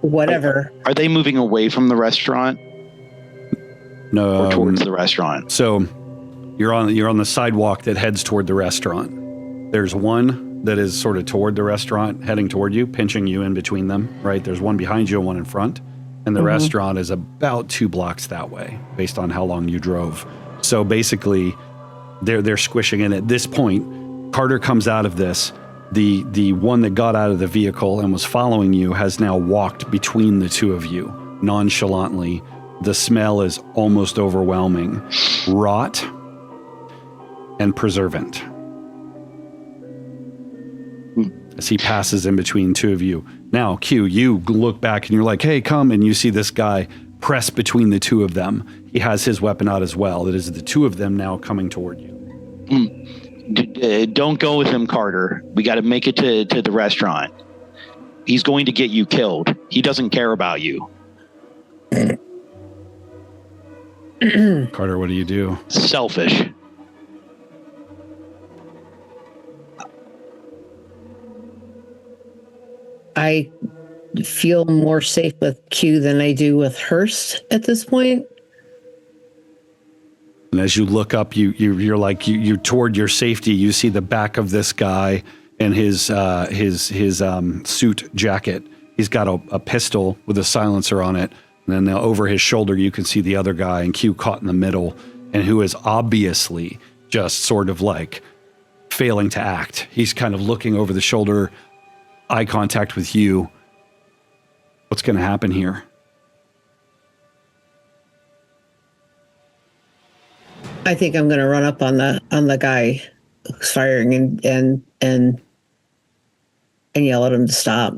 whatever. Are they moving away from the restaurant? No. Or towards the restaurant? So you're on the sidewalk that heads toward the restaurant. There's one that is sort of toward the restaurant, heading toward you, pinching you in between them, right? There's one behind you and one in front. And the restaurant is about 2 blocks that way, based on how long you drove. So basically, they're squishing in. At this point, Carter comes out of this. The one that got out of the vehicle and was following you has now walked between the two of you, nonchalantly. The smell is almost overwhelming. Rot and preservant. As he passes in between 2 of you. Now, Q, you look back and you're like, "Hey, come," and you see this guy press between the 2 of them. He has his weapon out as well. It is the 2 of them now coming toward you. Don't go with him, Carter. We got to make it to the restaurant. He's going to get you killed. He doesn't care about you. Carter, what do you do? Selfish. I feel more safe with Q than I do with Hurst at this point. And as you look up, you're like you toward your safety. You see the back of this guy and his suit jacket. He's got a pistol with a silencer on it. And then over his shoulder, you can see the other guy, and Q caught in the middle, and who is obviously just sort of like failing to act. He's kind of looking over the shoulder, eye contact with you. What's going to happen here? I think I'm going to run up on the guy who's firing and yell at him to stop.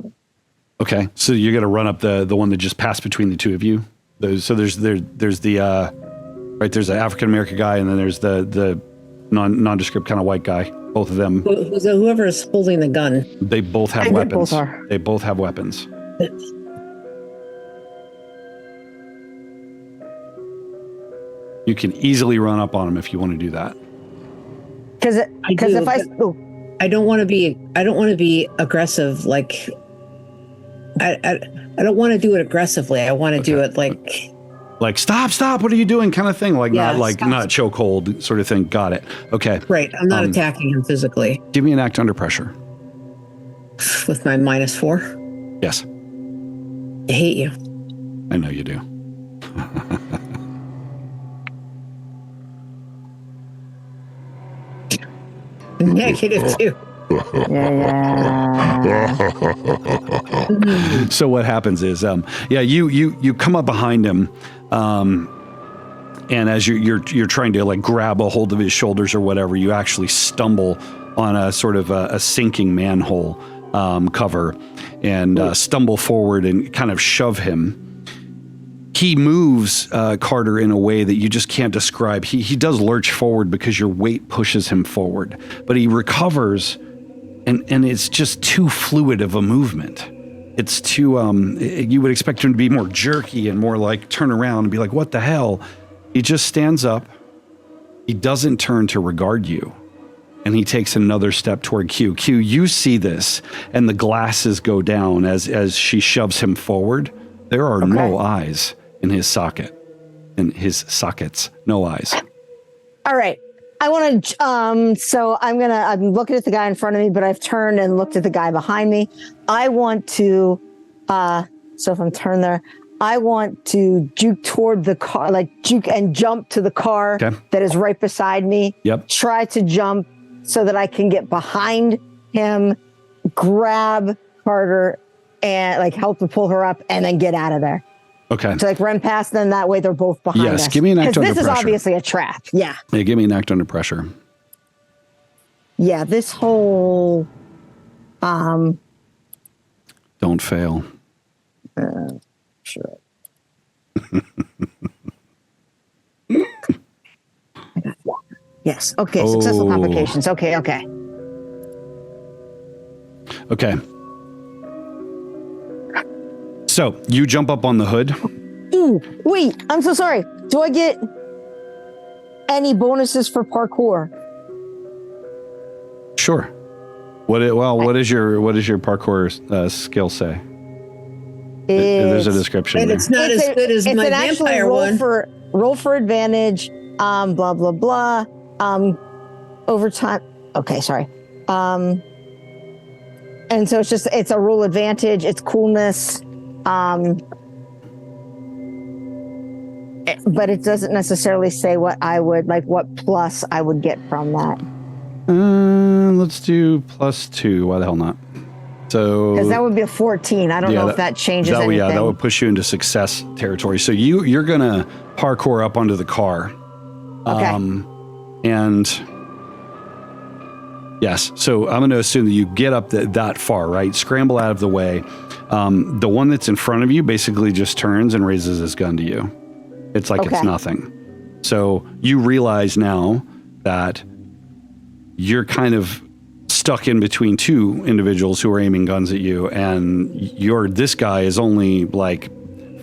Okay, so you're going to run up the one that just passed between the 2 of you. So there's the right, there's an African American guy, and then there's the nondescript kind of white guy. Both of them. Whoever is holding the gun. They both have weapons. They both have weapons. You can easily run up on them if you want to do that. Because if I don't want to be aggressive. Like I don't want to do it aggressively. I want to do it like stop. What are you doing? Kind of thing. Like not chokehold sort of thing. Got it. Okay. Right. I'm not attacking him physically. Give me an act under pressure. With my -4. Yes. I hate you. I know you do. -2. So what happens is, you come up behind him, and as you're trying to like grab a hold of his shoulders or whatever, you actually stumble on a sort of a sinking manhole cover, and stumble forward and kind of shove him. He moves Carter in a way that you just can't describe. He does lurch forward because your weight pushes him forward, but he recovers, and it's just too fluid of a movement. it's too, you would expect him to be more jerky and more like turn around and be like, what the hell? He just stands up. He doesn't turn to regard you. And he takes another step toward Q. Q, you see this, and the glasses go down as she shoves him forward. There are no eyes in his socket. In his sockets, no eyes. All right. I want to, so I'm looking at the guy in front of me, but I've turned and looked at the guy behind me. I want to, so if I'm turned there, I want to juke toward the car, like juke and jump to the car that is right beside me. Yep. Try to jump so that I can get behind him, grab Carter, and like help to pull her up, and then get out of there. Okay. So like run past them, that way they're both behind us. Yes, give me an act under pressure. This is obviously a trap. Yeah. Yeah, give me an act under pressure. Yeah, this whole... Don't fail. Sure. Yes. Okay. Successful complications. Okay. Okay. So you jump up on the hood. Ooh, wait. I'm so sorry. Do I get any bonuses for parkour? Sure. What does your parkour skill say? There's a description. And there. it's not as good as my vampire one. Roll for advantage. Blah blah blah. Overtime. Okay, sorry. And so it's a roll advantage. It's coolness. But it doesn't necessarily say what plus I would get from that. Let's do +2. Why the hell not? So because that would be a 14. I don't know if that changes anything. Yeah, that would push you into success territory. So you're gonna parkour up onto the car. Okay. And yes, so I'm going to assume that you get up that far, right? Scramble out of the way. The one that's in front of you basically just turns and raises his gun to you. It's like it's nothing. So you realize now that you're kind of stuck in between two individuals who are aiming guns at you, and this guy is only like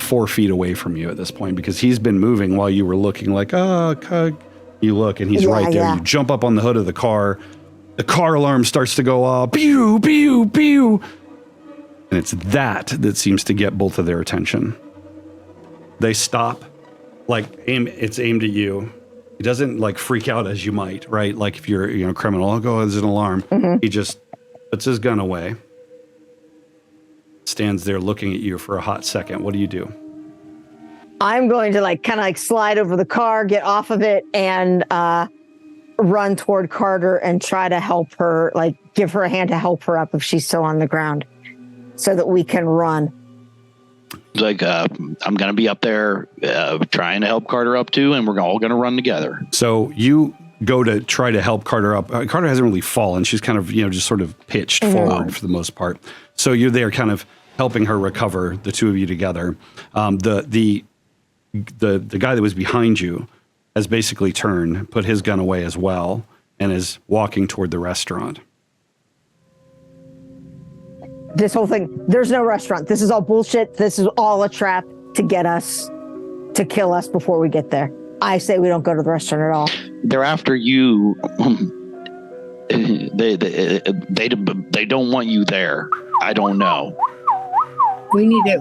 4 feet away from you at this point because he's been moving while you were looking like, you look and he's right there. Yeah. You jump up on the hood of the car alarm starts to go off, pew, pew, pew. And it's that seems to get both of their attention. They stop, it's aimed at you. He doesn't like freak out as you might, right? Like if you're a criminal, I'll go, there's an alarm. Mm-hmm. He just puts his gun away, stands there looking at you for a hot second. What do you do? I'm going to kind of slide over the car, get off of it, and run toward Carter and try to help her, give her a hand to help her up if she's still on the ground so that we can run. I'm going to be up there trying to help Carter up too, and we're all going to run together. So you go to try to help Carter up. Carter hasn't really fallen. She's kind of, just sort of pitched forward for the most part. So you're there kind of helping her recover, the two of you together. The guy that was behind you has basically turned, put his gun away as well, and is walking toward the restaurant. This whole thing, there's no restaurant. This is all bullshit. This is all a trap to get us, to kill us before we get there. I say we don't go to the restaurant at all. They're after you. They don't want you there. I don't know. We need to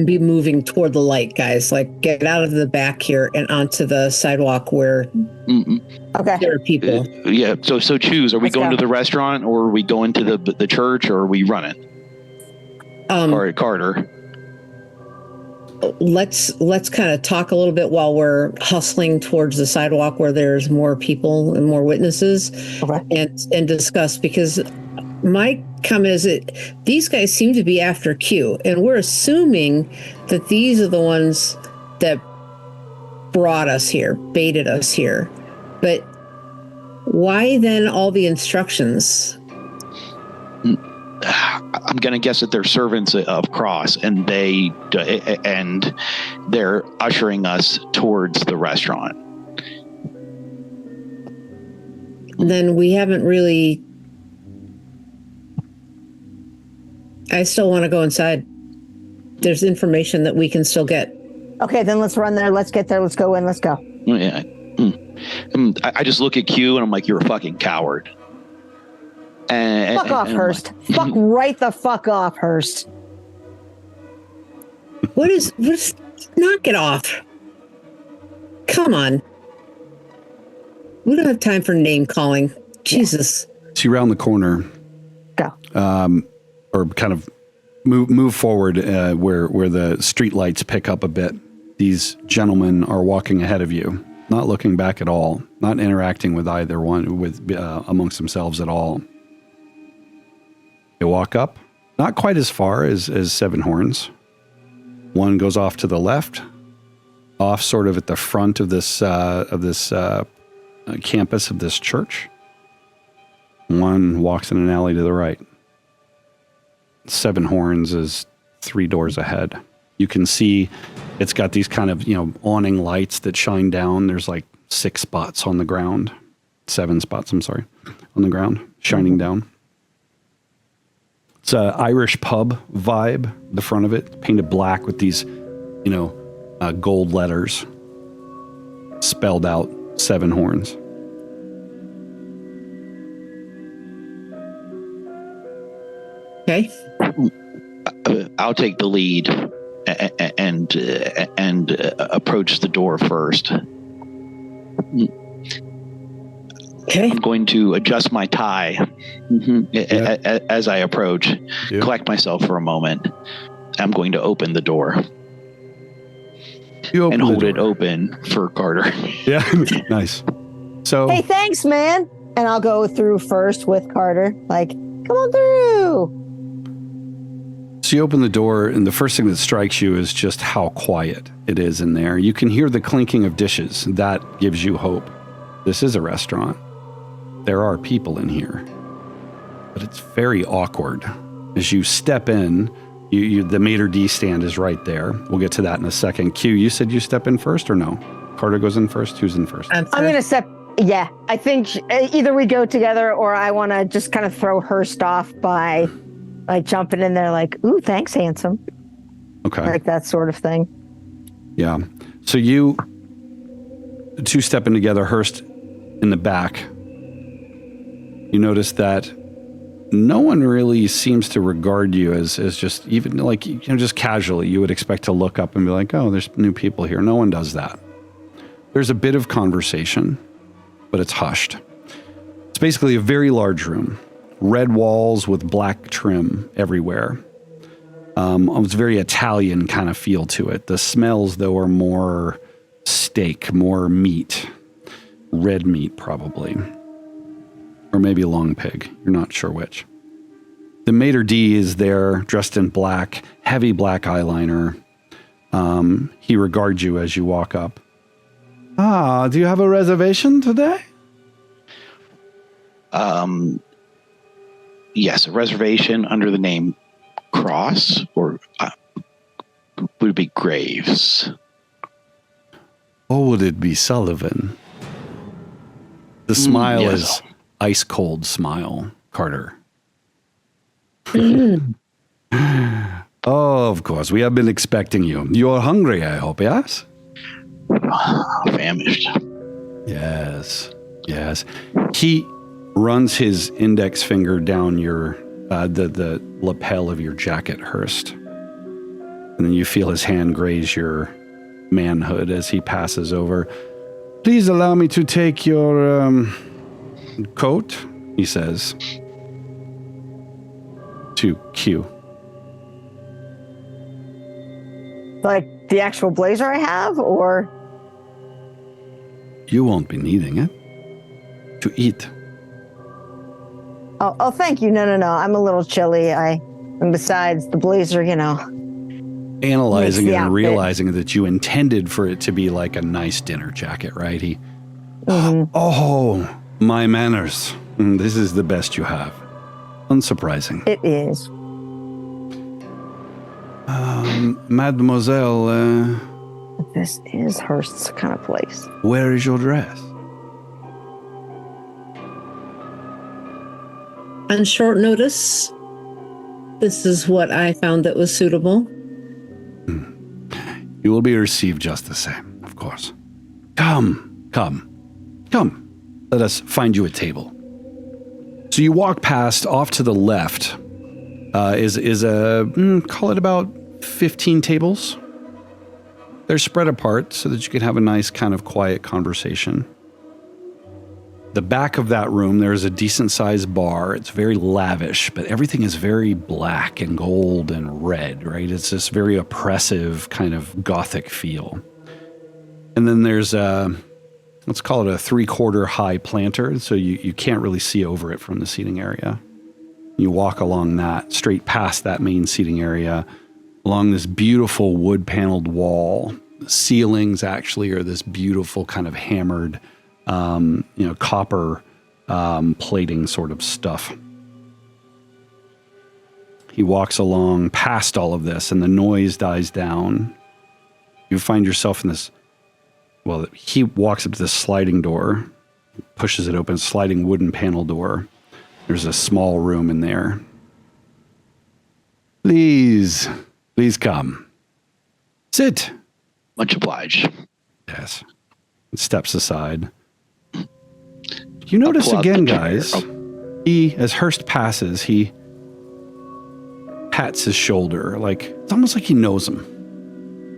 be moving toward the light, guys. Get out of the back here and onto the sidewalk where there are people. Yeah. So choose. Are we going to the restaurant, or are we going to the church, or are we running? Carter. Let's kind of talk a little bit while we're hustling towards the sidewalk where there's more people and more witnesses, and discuss, because my comment is that these guys seem to be after Q, and we're assuming that these are the ones that brought us here, baited us here. But why then all the instructions? I'm going to guess that they're servants of Cross, and they're ushering us towards the restaurant. Then we haven't really I still want to go inside. There's information that we can still get. Okay, then let's run there. Let's get there. Let's go in. Let's go. Yeah. I just look at Q and I'm like, you're a fucking coward. Fuck off, Hurst. Fuck right the fuck off, Hurst. What is knock it off. Come on. We don't have time for name calling. Jesus. So you round the corner. Go. Or kind of move forward where the street lights pick up a bit. These gentlemen are walking ahead of you, not looking back at all, not interacting with either one amongst themselves at all. They walk up, not quite as far as Seven Horns. One goes off to the left, off sort of at the front of this campus of this church. One walks in an alley to the right. Seven Horns is 3 doors ahead. You can see it's got these kind of, awning lights that shine down. There's like 6 spots on the ground. 7 spots, I'm sorry, on the ground, shining down. It's an Irish pub vibe, the front of it, painted black with these, gold letters spelled out Seven Horns. Okay. I'll take the lead and approach the door first. Okay. I'm going to adjust my tie as I approach, collect myself for a moment. I'm going to open the door and hold it open for Carter. Yeah, nice. So, hey, thanks, man. And I'll go through first with Carter. Like, come on through. So you open the door, and the first thing that strikes you is just how quiet it is in there. You can hear the clinking of dishes. That gives you hope. This is a restaurant. There are people in here. But it's very awkward. As you step in, the maitre d' stand is right there. We'll get to that in a second. Q, you said you step in first or no? Carter goes in first? Who's in first? I'm going to step... Yeah, I think either we go together or I want to just kind of throw Hurst off by... like jumping in there like, ooh, thanks, handsome. Okay. Like that sort of thing. Yeah. So you two stepping together, Hurst in the back. You notice that no one really seems to regard you as just even like, just casually. You would expect to look up and be like, oh, there's new people here. No one does that. There's a bit of conversation, but it's hushed. It's basically a very large room. Red walls with black trim everywhere. It's very Italian kind of feel to it. The smells, though, are more steak, more meat. Red meat, probably. Or maybe a long pig. You're not sure which. The maitre d' is there, dressed in black, heavy black eyeliner. He regards you as you walk up. Ah, do you have a reservation today? Yes, a reservation under the name Cross, or would it be Graves? Or would it be Sullivan? The smile is ice cold smile, Carter. Oh, of course. We have been expecting you. You're hungry, I hope, yes? Famished. Yes. He runs his index finger down your the lapel of your jacket, Hurst. And then you feel his hand graze your manhood as he passes over. Please allow me to take your coat, he says. To Q. Like the actual blazer I have, or? You won't be needing it. To eat. Oh, thank you. No. I'm a little chilly. And besides the blazer, Analyzing it and realizing that you intended for it to be like a nice dinner jacket, right? Oh, my manners. This is the best you have. Unsurprising. It is. Mademoiselle, this is Hurst's kind of place. Where is your dress? On short notice, This is what I found that was suitable. You will be received just the same, of course. Come. Let us find you a table. So you walk past, off to the left, is a, call it about 15 tables. They're spread apart so that you can have a nice kind of quiet conversation. The back of that room, there's a decent-sized bar. It's very lavish, but everything is very black and gold and red, right? It's this very oppressive kind of Gothic feel. And then there's let's call it a 3/4 high planter, so you can't really see over it from the seating area. You walk along that, straight past that main seating area, along this beautiful wood-paneled wall. The ceilings actually are this beautiful kind of hammered, copper plating sort of stuff. He walks along past all of this, and the noise dies down. You find yourself in this. Well, he walks up to this sliding door, pushes it open, sliding wooden panel door. There's a small room in there. Please come. Sit. Much obliged. Yes. Steps aside. You notice again, guys, as Hurst passes, he pats his shoulder. It's almost like he knows him.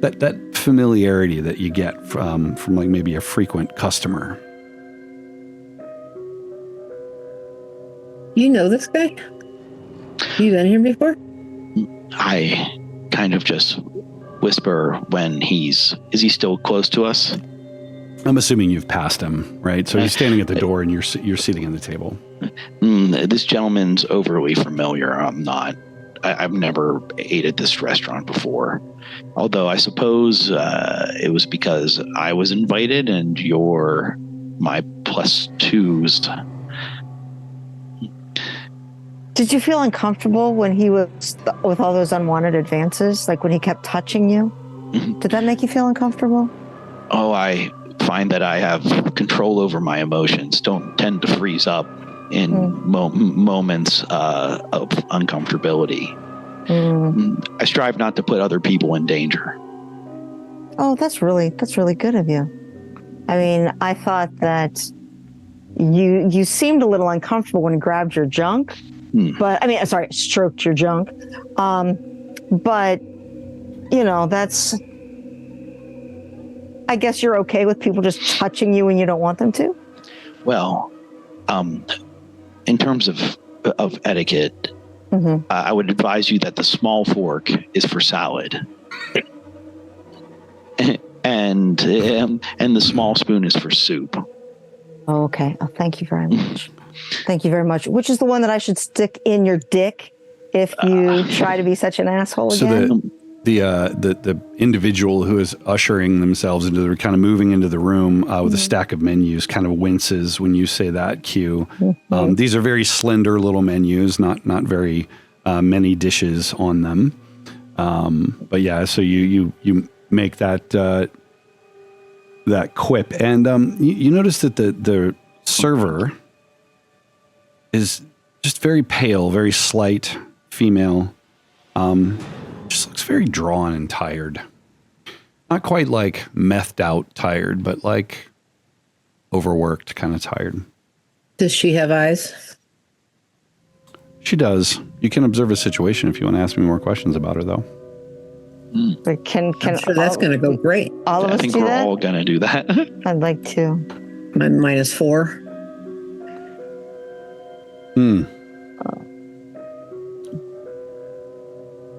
That familiarity that you get from like maybe a frequent customer. You know this guy? You been here before? I kind of just whisper when is he still close to us? I'm assuming you've passed him, right? So he's standing at the door and you're sitting at the table. This gentleman's overly familiar. I'm not. I've never ate at this restaurant before. Although I suppose it was because I was invited and you're my +2s. Did you feel uncomfortable when he was with all those unwanted advances? Like when he kept touching you? Did that make you feel uncomfortable? Oh, I find that I have control over my emotions. Don't tend to freeze up in moments of uncomfortability. I strive not to put other people in danger. Oh, that's really good of you. I mean, I thought that you seemed a little uncomfortable when he grabbed your junk. But I mean, sorry, stroked your junk. But that's. I guess you're okay with people just touching you when you don't want them to. Well, in terms of etiquette, I would advise you that the small fork is for salad, and the small spoon is for soup. Oh, okay. Oh, thank you very much. Thank you very much. Which is the one that I should stick in your dick if you try to be such an asshole again? So the individual who is ushering themselves into the kind of moving into the room with a stack of menus kind of winces when you say that, Q. These are very slender little menus, not very many dishes on them. But yeah, so you make that quip, and you notice that the server is just very pale, very slight female. Just looks very drawn and tired. Not quite like methed out tired, but like overworked kind of tired. Does she have eyes? She does. You can observe a situation if you want to ask me more questions about her, though. But can I'm sure that's going to go great. All of us I think do we're that? all going to do that. I'd like to. I'm -4.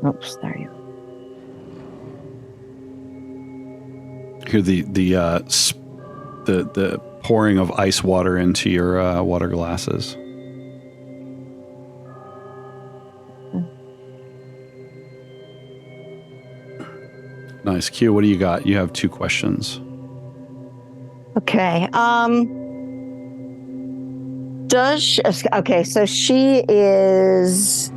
Oops, there you go. Hear the pouring of ice water into your water glasses. Nice. Q, what do you got? You have 2 questions. Okay. So she is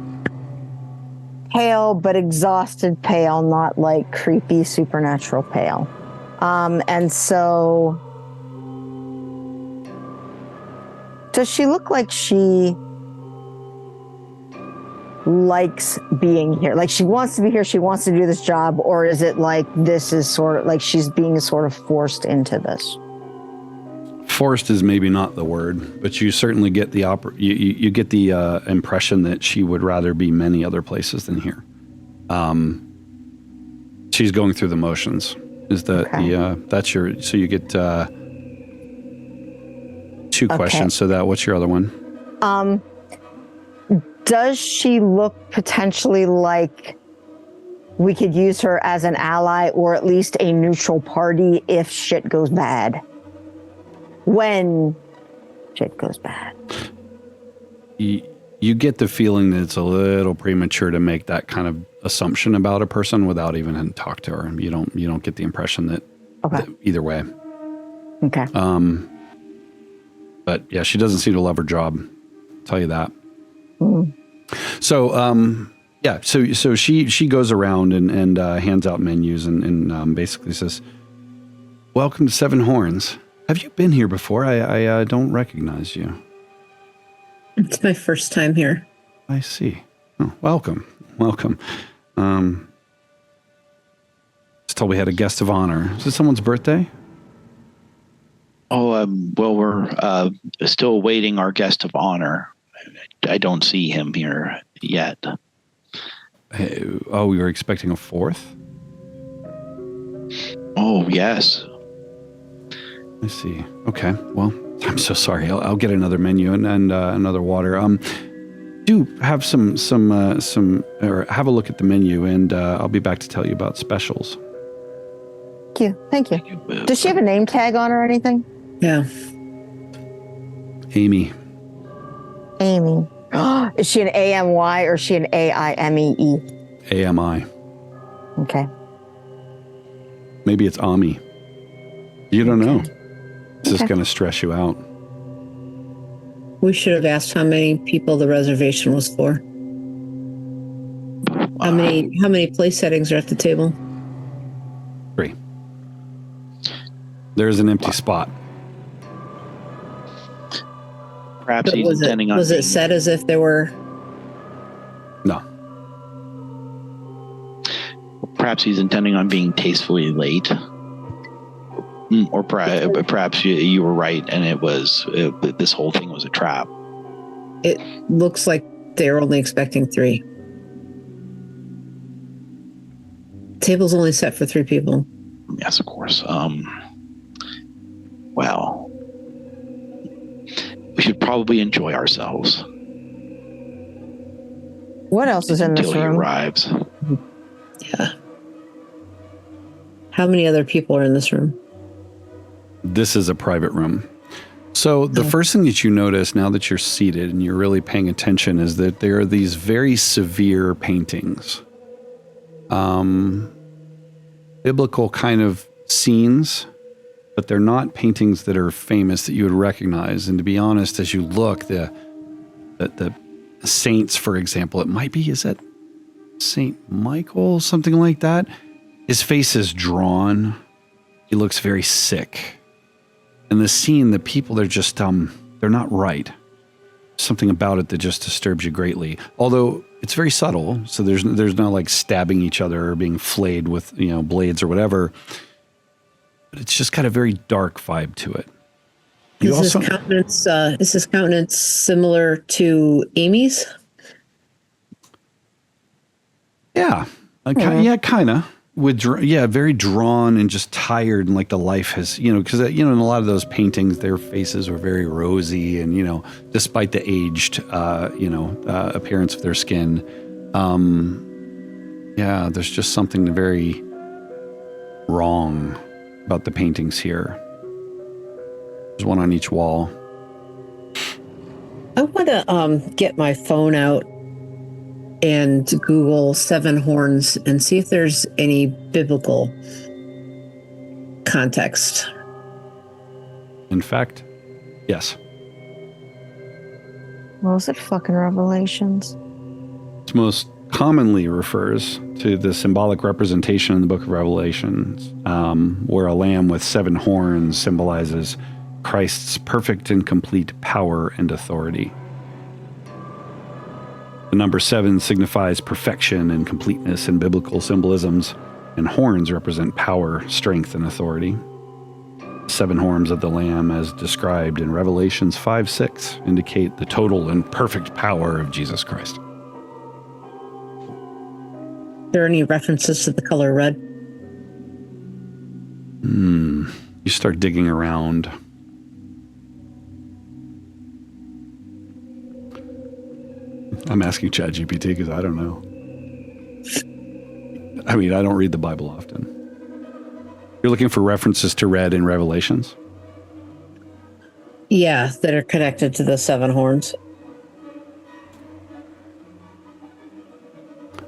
pale, but exhausted pale, not like creepy supernatural pale. And so does she look like she likes being here? Like she wants to be here, she wants to do this job, or is it like this is sort of like she's being sort of forced into this? Forced is maybe not the word, but you certainly get the you get the impression that she would rather be many other places than here. She's going through the motions. Is that that's your? So you get 2 questions. So that what's your other one? Does she look potentially like we could use her as an ally or at least a neutral party if shit goes bad? When shit goes bad. You get the feeling that it's a little premature to make that kind of assumption about a person without even having talked to her. You don't get the impression that, that either way. Okay. But yeah, she doesn't seem to love her job. I'll tell you that. Mm. So so she goes around and hands out menus and basically says, "Welcome to Seven Horns. Have you been here before? I don't recognize you." It's my first time here. I see. Oh, welcome. Just told we had a guest of honor. Is it someone's birthday? Oh, well, we're still awaiting our guest of honor. I don't see him here yet. Hey, oh, we were expecting a 4th? Oh, yes. I see. Okay. Well, I'm so sorry. I'll get another menu and another water. Do have some or have a look at the menu, and I'll be back to tell you about specials. Thank you. Does she have a name tag on her or anything? Yeah. Amy. Is she an AMY or is she an AIMEE? AMI. Okay. Maybe it's Ami. You don't know. It's just going to stress you out. We should have asked how many people the reservation was for. How many place settings are at the table? 3. There's an empty spot. Perhaps he's intending on. Was it set as if there were? No. Perhaps he's intending on being tastefully late. Or perhaps you were right, and this whole thing was a trap. It looks like they were only expecting 3. Table's only set for 3 people. Yes, of course. Well, we should probably enjoy ourselves. What else is in this until he room? arrives. Yeah. How many other people are in this room? This is a private room. So the first thing that you notice now that you're seated and you're really paying attention is that there are these very severe paintings. Biblical kind of scenes, but they're not paintings that are famous that you would recognize. And to be honest, as you look, the saints, for example, it might be, is that Saint Michael, something like that? His face is drawn. He looks very sick. And the scene, the people, they're just, they're not right. Something about it that just disturbs you greatly. Although it's very subtle, so there's no like stabbing each other or being flayed with, blades or whatever. But it's just got a very dark vibe to it. Is his countenance similar to Amy's? Yeah. Kind of. Very drawn and just tired, and like the life has, because in a lot of those paintings, their faces were very rosy, and despite the aged, appearance of their skin, there's just something very wrong about the paintings here. There's one on each wall. I want to get my phone out and Google Seven Horns and see if there's any biblical context. In fact, yes. What was it? Fucking Revelations? It most commonly refers to the symbolic representation in the book of Revelations, where a lamb with 7 horns symbolizes Christ's perfect and complete power and authority. The number 7 signifies perfection and completeness in biblical symbolisms, and horns represent power, strength, and authority. 7 horns of the Lamb, as described in Revelations 5:6, indicate the total and perfect power of Jesus Christ. Are there any references to the color red? You start digging around. I'm asking ChatGPT because I don't know. I mean, I don't read the Bible often. You're looking for references to red in Revelations? Yeah, that are connected to the 7 horns.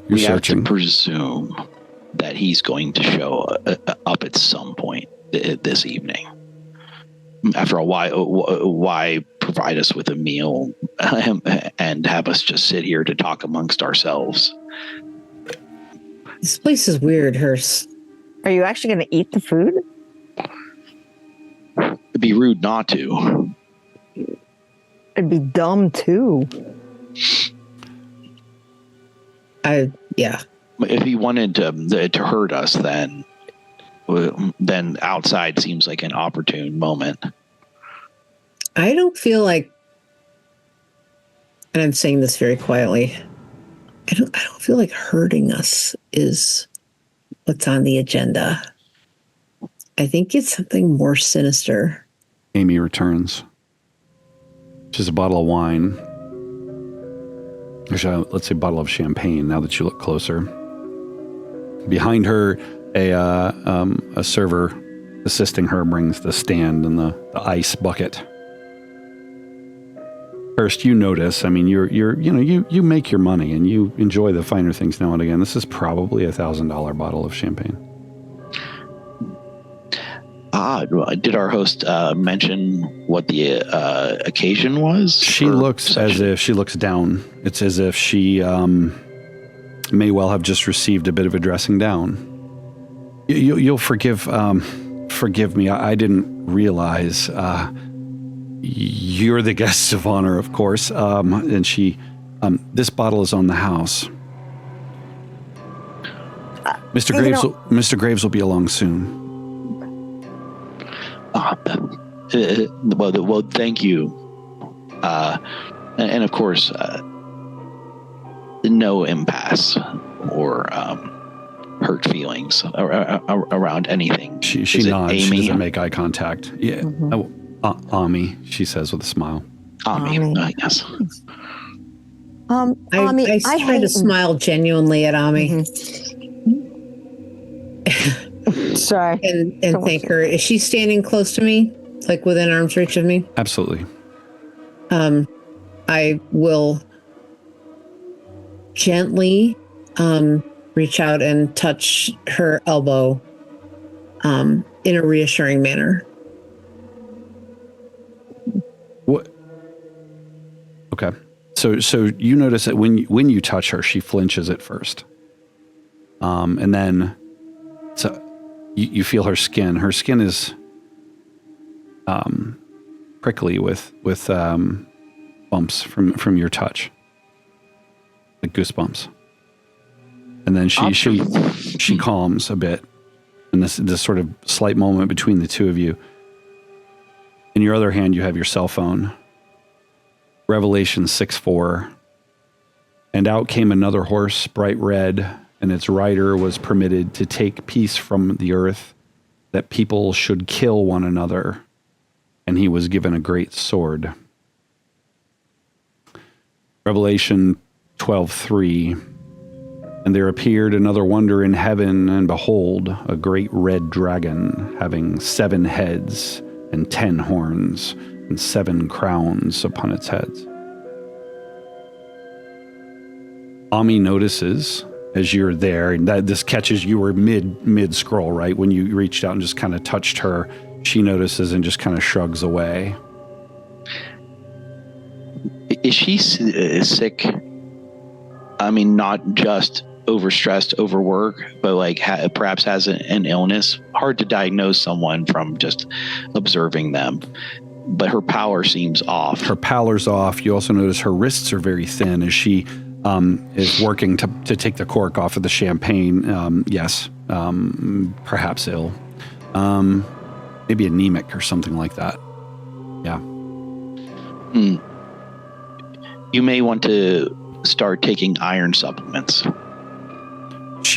You're We searching. have to presume that he's going to show up at some point this evening. After all, why provide us with a meal and have us just sit here to talk amongst ourselves? This place is weird, Hurst. Are you actually going to eat the food? It'd be rude not to. It'd be dumb too. Yeah. If he wanted to hurt us, then outside seems like an opportune moment. I don't feel like, and I'm saying this very quietly, I don't feel like hurting us is what's on the agenda. I think it's something more sinister. Amy returns. She's a bottle of wine. Actually, let's say bottle of champagne, now that you look closer. Behind her, a server assisting her brings the stand and the ice bucket. First, you notice, I mean, you make your money and you enjoy the finer things now and again. This is probably $1,000 bottle of champagne. Did our host mention what the occasion was? She looks as if she looks down. It's as if she may well have just received a bit of a dressing down. You'll forgive me. I didn't realize you're the guests of honor, of course. And she, this bottle is on the house. Mr. Graves will be along soon. Well, thank you. And of course, no impasse or hurt feelings around anything. She nods. Amy? She doesn't make eye contact. Yeah. Mm-hmm. Ami, she says with a smile. Ami. Yes. Ami, I try to smile genuinely at Ami. Mm-hmm. Sorry. And thank her. Is she standing close to me? Like within arm's reach of me? Absolutely. I will gently reach out and touch her elbow in a reassuring manner. What? Okay. So you notice that when you touch her, she flinches at first. And then you feel her skin. Her skin is prickly with bumps from your touch, like goosebumps. And then she calms a bit, and this sort of slight moment between the two of you. In your other hand, you have your cell phone. Revelation 6:4. And out came another horse, bright red, and its rider was permitted to take peace from the earth, that people should kill one another. And he was given a great sword. Revelation 12:3. And there appeared another wonder in heaven, and behold, a great red dragon, having 7 heads and 10 horns, and 7 crowns upon its heads. Ami notices as you're there, and that this catches you were mid scroll, right? When you reached out and just kind of touched her, she notices and just kind of shrugs away. Is she sick? I mean, not just overstressed, overwork, but like perhaps has an illness. Hard to diagnose someone from just observing them, but her power seems off. Her pallor's off. You also notice her wrists are very thin as she is working to take the cork off of the champagne. Yes, perhaps ill. Maybe anemic or something like that. Yeah. You may want to start taking iron supplements.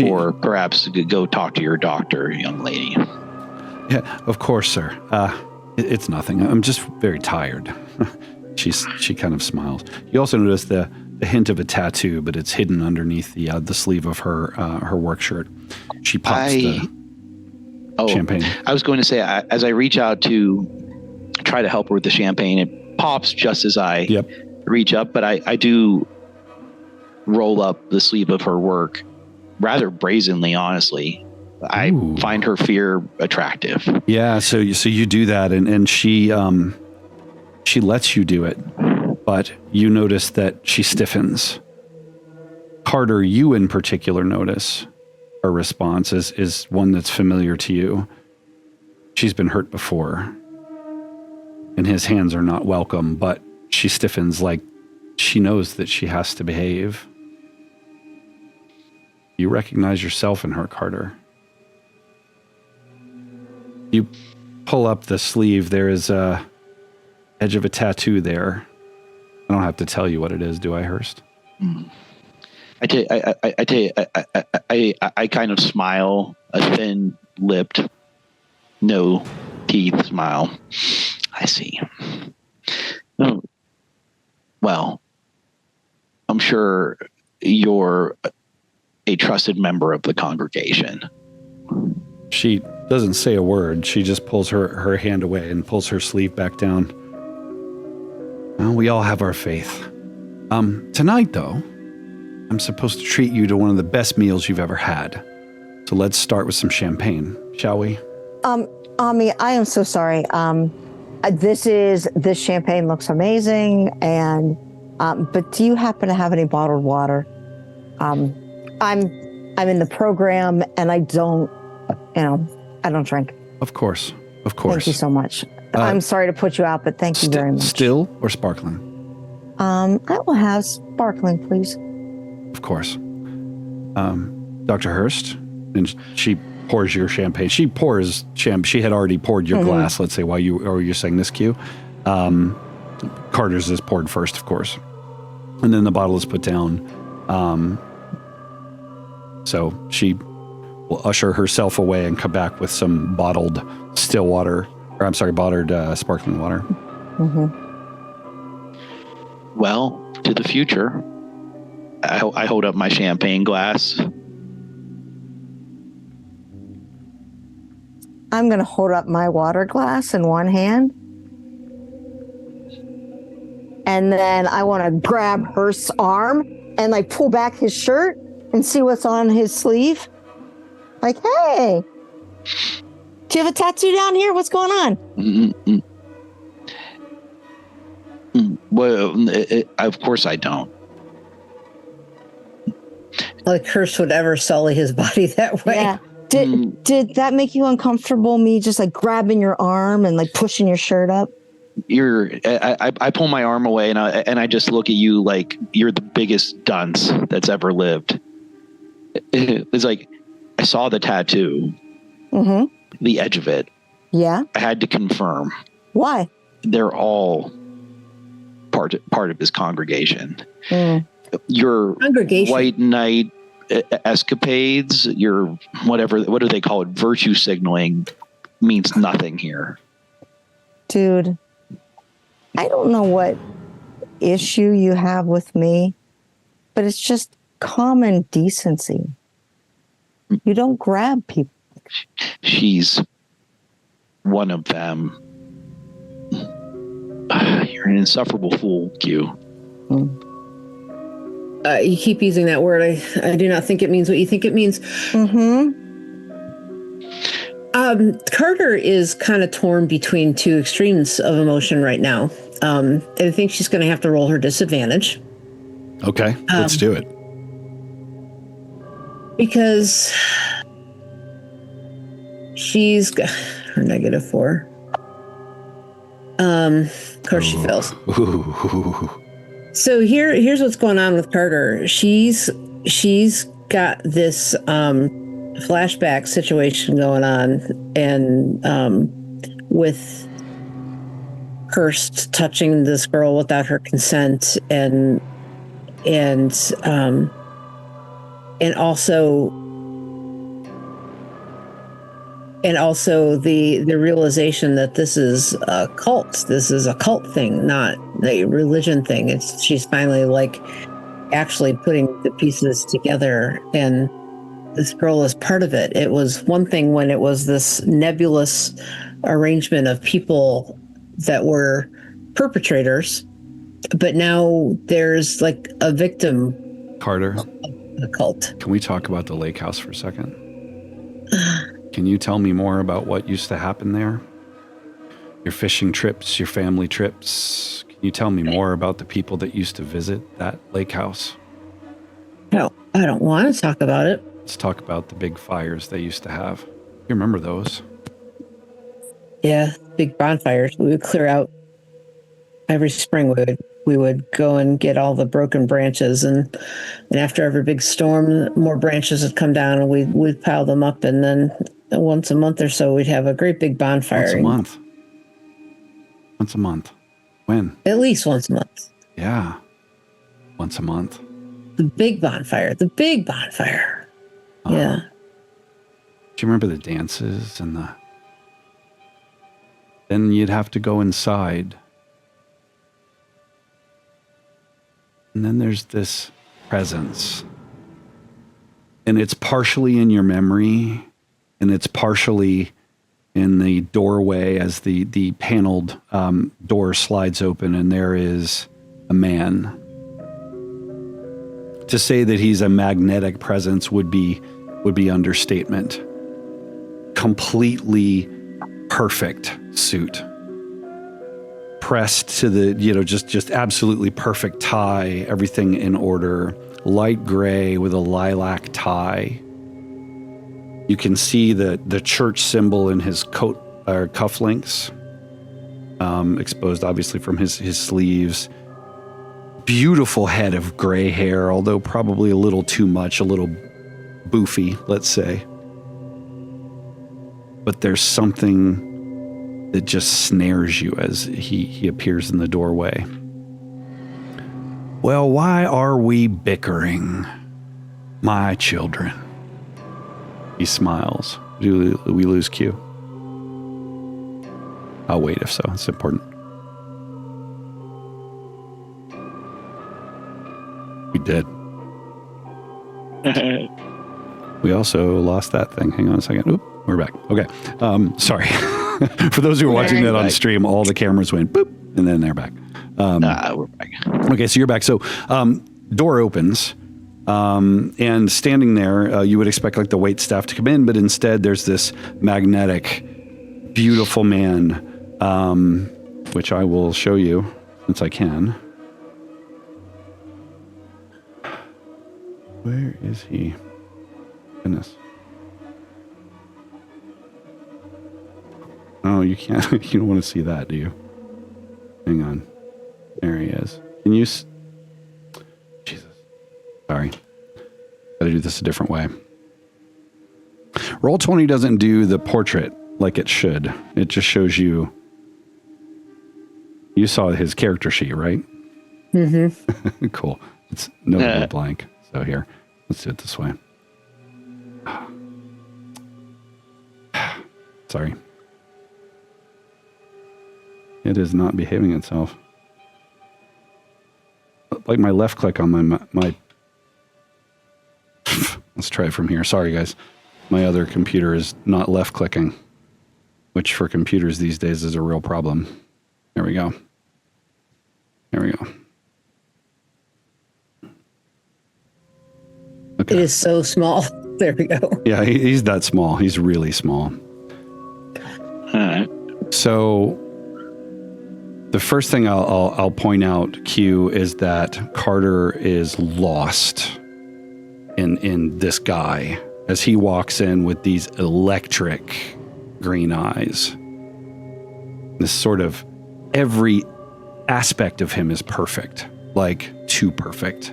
Or perhaps go talk to your doctor, young lady. Yeah, of course, sir. It's nothing. I'm just very tired. She kind of smiles. You also notice the hint of a tattoo, but it's hidden underneath the sleeve of her work shirt. She pops the champagne. I was going to say, as I reach out to try to help her with the champagne, it pops just as I reach up, but I do roll up the sleeve of her work rather brazenly, honestly. I find her fear attractive. Yeah, so you do that, and she lets you do it, but you notice that she stiffens. Carter, you in particular notice her response is one that's familiar to you. She's been hurt before, and his hands are not welcome, but she stiffens like she knows that she has to behave. You recognize yourself in her, Carter. You pull up the sleeve. There is a edge of a tattoo there. I don't have to tell you what it is, do I, Hurst? I kind of smile, a thin-lipped, no teeth smile. I see. Oh, well, I'm sure you're a trusted member of the congregation. She doesn't say a word. She just pulls her hand away and pulls her sleeve back down. Well, we all have our faith. Tonight, though, I'm supposed to treat you to one of the best meals you've ever had. So let's start with some champagne, shall we? Ami, I am so sorry. This champagne looks amazing, and but do you happen to have any bottled water? I'm in the program, and I don't drink. Of course. Thank you so much. I'm sorry to put you out, but thank you very much. Still or sparkling? I will have sparkling, please. Of course. Dr. Hurst, and she pours your champagne. She pours champagne. She had already poured your glass, let's say, while you're saying this cue. Carter's is poured first, of course. And then the bottle is put down. So she will usher herself away and come back with some bottled sparkling water. Well, to the future, I hold up my champagne glass. I'm going to hold up my water glass in one hand. And then I want to grab Hurst's arm and pull back his shirt and see what's on his sleeve. Like, hey, do you have a tattoo down here? What's going on? Well, of course I don't. Like Hurst would ever sully his body that way. Yeah. Did that make you uncomfortable? Me just grabbing your arm and pushing your shirt up? I pull my arm away and I just look at you like you're the biggest dunce that's ever lived. It's like I saw the tattoo, the edge of it. Yeah. I had to confirm. Why? They're all part of his congregation. Your white knight escapades, your what do they call it? Virtue signaling means nothing here. Dude, I don't know what issue you have with me, but it's just common decency. You don't grab people. She's one of them. You're an insufferable fool, Q. You keep using that word. I do not think it means what you think it means. Carter is kind of torn between two extremes of emotion right now. I think she's going to have to roll her disadvantage. Okay, let's do it. Because she's got her -4. Of course she fails. So here's what's going on with Carter. She's got this flashback situation going on, and with Hurst touching this girl without her consent, and also the realization that this is a cult. This is a cult thing, not a religion thing. She's finally like actually putting the pieces together, and this girl is part of it. It was one thing when it was this nebulous arrangement of people that were perpetrators, but now there's like a victim. Carter, of the cult. Can we talk about the lake house for a second? Can you tell me more about what used to happen there? Your fishing trips, your family trips. Can you tell me more about the people that used to visit that lake house? No, I don't want to talk about it. Let's talk about the big fires they used to have. You remember those? Yeah, big bonfires. We would clear out every spring. We would go and get all the broken branches, and after every big storm, more branches would come down, and we'd pile them up, and then once a month or so, we'd have a great big bonfire. Once a month. Once a month. When? At least once a month. Yeah. Once a month. The big bonfire. The big bonfire. Yeah. Do you remember the dances and the... Then you'd have to go inside. And then there's this presence. And it's partially in your memory, and it's partially in the doorway as the paneled door slides open, and there is a man. To say that he's a magnetic presence would be understatement. Completely perfect suit. Pressed to the, just absolutely perfect tie, everything in order. Light gray with a lilac tie. You can see the church symbol in his coat or cufflinks, exposed obviously from his sleeves. Beautiful head of gray hair, although probably a little too much, a little boofy, let's say. But there's something that just snares you as he appears in the doorway. Well, why are we bickering, my children? He smiles. Do we lose Q? I'll wait if so. It's important. We did. We also lost that thing. Hang on a second. Oop, we're back. Okay. Sorry. For those who are watching that on stream, all the cameras went boop, and then they're back. We're back. Okay, so you're back. So door opens, and standing there, you would expect like the wait staff to come in, but instead there's this magnetic, beautiful man, which I will show you since I can. Where is he? Goodness. Oh, you can't. You don't want to see that, do you? Hang on. There he is. Can you... Jesus. Sorry. Gotta do this a different way. Roll20 doesn't do the portrait like it should. It just shows you... You saw his character sheet, right? Mm-hmm. Cool. It's notably blank. So here, let's do it this way. Sorry. It is not behaving itself. Like my left click on my let's try it from here. Sorry, guys. My other computer is not left clicking, which for computers these days is a real problem. There we go. There we go. Okay. It is so small. There we go. Yeah, he's that small. He's really small. All right. So the first thing I'll point out, Q, is that Carter is lost in this guy as he walks in with these electric green eyes. This sort of every aspect of him is perfect. like too perfect.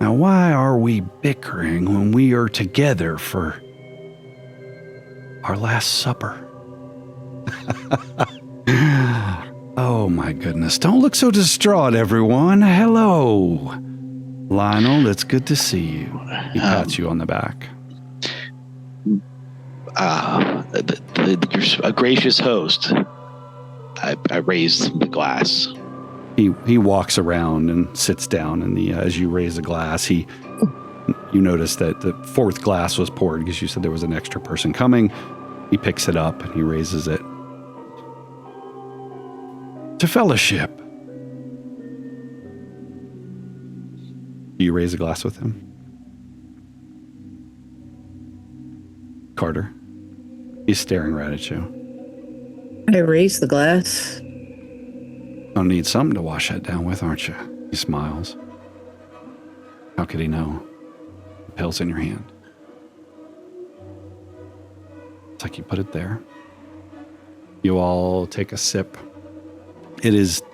Now, why are we bickering when we are together for our last supper? Oh my goodness. Don't look so distraught, everyone. Hello. Lionel, it's good to see you. He pats you on the back. You're a gracious host. I raised the glass. He walks around and sits down, and as you raise the glass, you notice that the fourth glass was poured because you said there was an extra person coming. He picks it up and he raises it. To fellowship. Do you raise a glass with him? Carter. He's staring right at you. I raise the glass. Gonna need something to wash that down with, aren't you? He smiles. How could he know? The pill's in your hand. It's like you put it there. You all take a sip.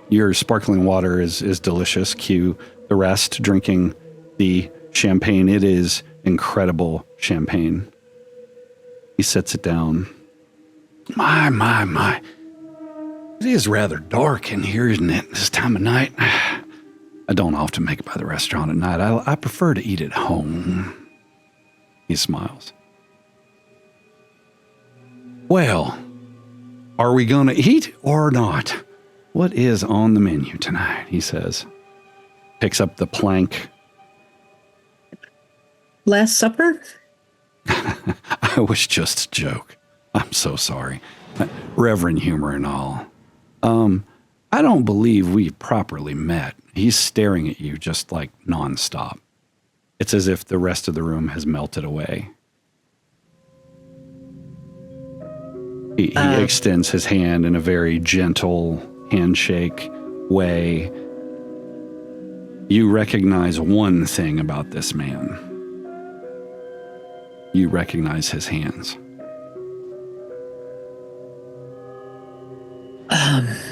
Your sparkling water is delicious. Cue the rest drinking the champagne. It is incredible champagne. He sets it down. My. It is rather dark in here, isn't it, this time of night? I don't often make it by the restaurant at night. I prefer to eat at home. He smiles. Well, are we going to eat or not? What is on the menu tonight? He says. Picks up the plank. Last Supper? I was just a joke. I'm so sorry. Reverend humor and all. I don't believe we've properly met. He's staring at you just like nonstop. It's as if the rest of the room has melted away. He extends his hand in a very gentle handshake way. You recognize one thing about this man. You recognize his hands.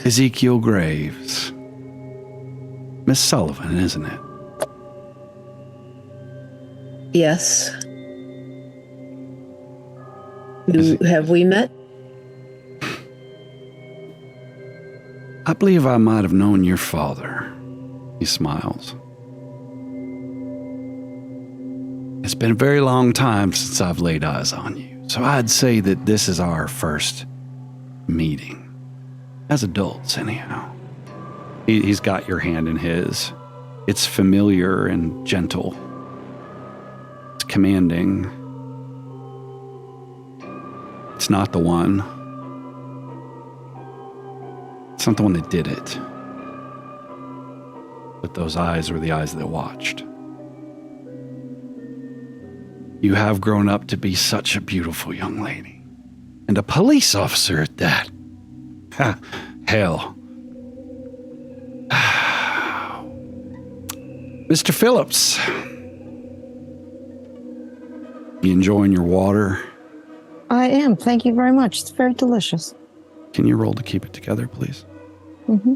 Ezekiel Graves. Miss Sullivan, isn't it? Yes. Have we met? I believe I might have known your father. He smiles. It's been a very long time since I've laid eyes on you, so I'd say that this is our first meeting. As adults, anyhow. He's got your hand in his. It's familiar and gentle. It's commanding. It's not the one. It's not the one that did it. But those eyes were the eyes that watched. You have grown up to be such a beautiful young lady. And a police officer at that. Hell. Mr. Phillips. You enjoying your water? I am. Thank you very much. It's very delicious. Can you roll to keep it together, please? Mm-hmm.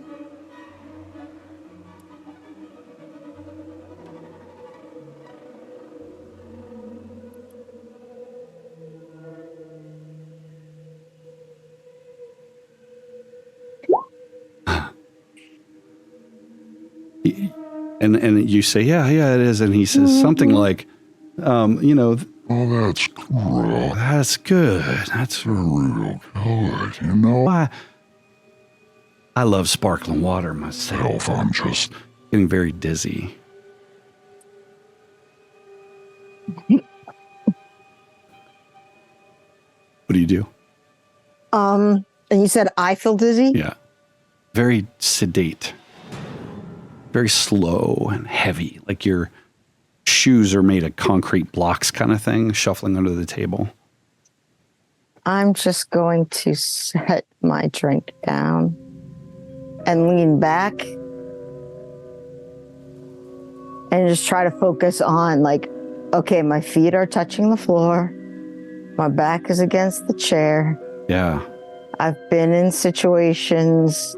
And you say, yeah, it is. And he says something like, oh, that's cool. That's good. That's real good, you know? I love sparkling water myself. I'm just getting very dizzy. What do you do? And you said I feel dizzy? Yeah. Very sedate. Very slow and heavy, like your shoes are made of concrete blocks kind of thing, shuffling under the table. I'm just going to set my drink down and lean back and just try to focus on, like, okay, my feet are touching the floor. My back is against the chair. Yeah. I've been in situations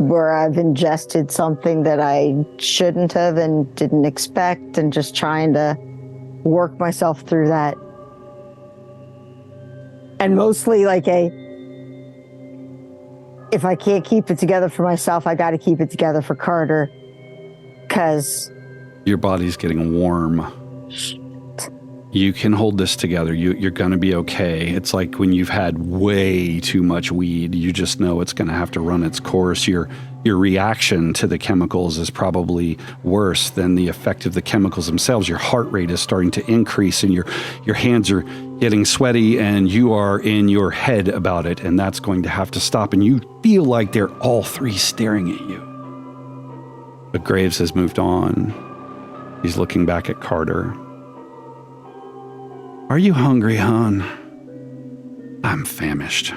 where I've ingested something that I shouldn't have and didn't expect, and just trying to work myself through that. And mostly like if I can't keep it together for myself, I got to keep it together for Carter, because your body's getting warm. You can hold this together. You're going to be okay. It's like when you've had way too much weed, you just know it's going to have to run its course. Your reaction to the chemicals is probably worse than the effect of the chemicals themselves. Your heart rate is starting to increase, and your hands are getting sweaty, and you are in your head about it, and that's going to have to stop. And you feel like they're all three staring at you. But Graves has moved on. He's looking back at Carter. Are you hungry, hon? I'm famished.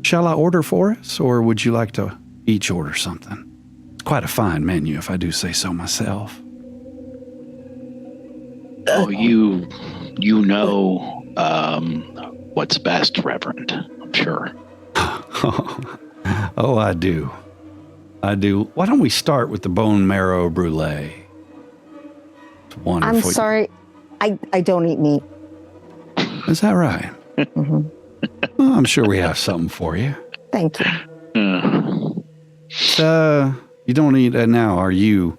Shall I order for us, or would you like to each order something? It's quite a fine menu, if I do say so myself. Oh, you know what's best, Reverend, I'm sure. Oh, I do. Why don't we start with the bone marrow brulee? It's wonderful. I'm sorry, I don't eat meat. Is that right? Mm-hmm. Well, I'm sure we have something for you. Thank you. You don't eat it now. Are you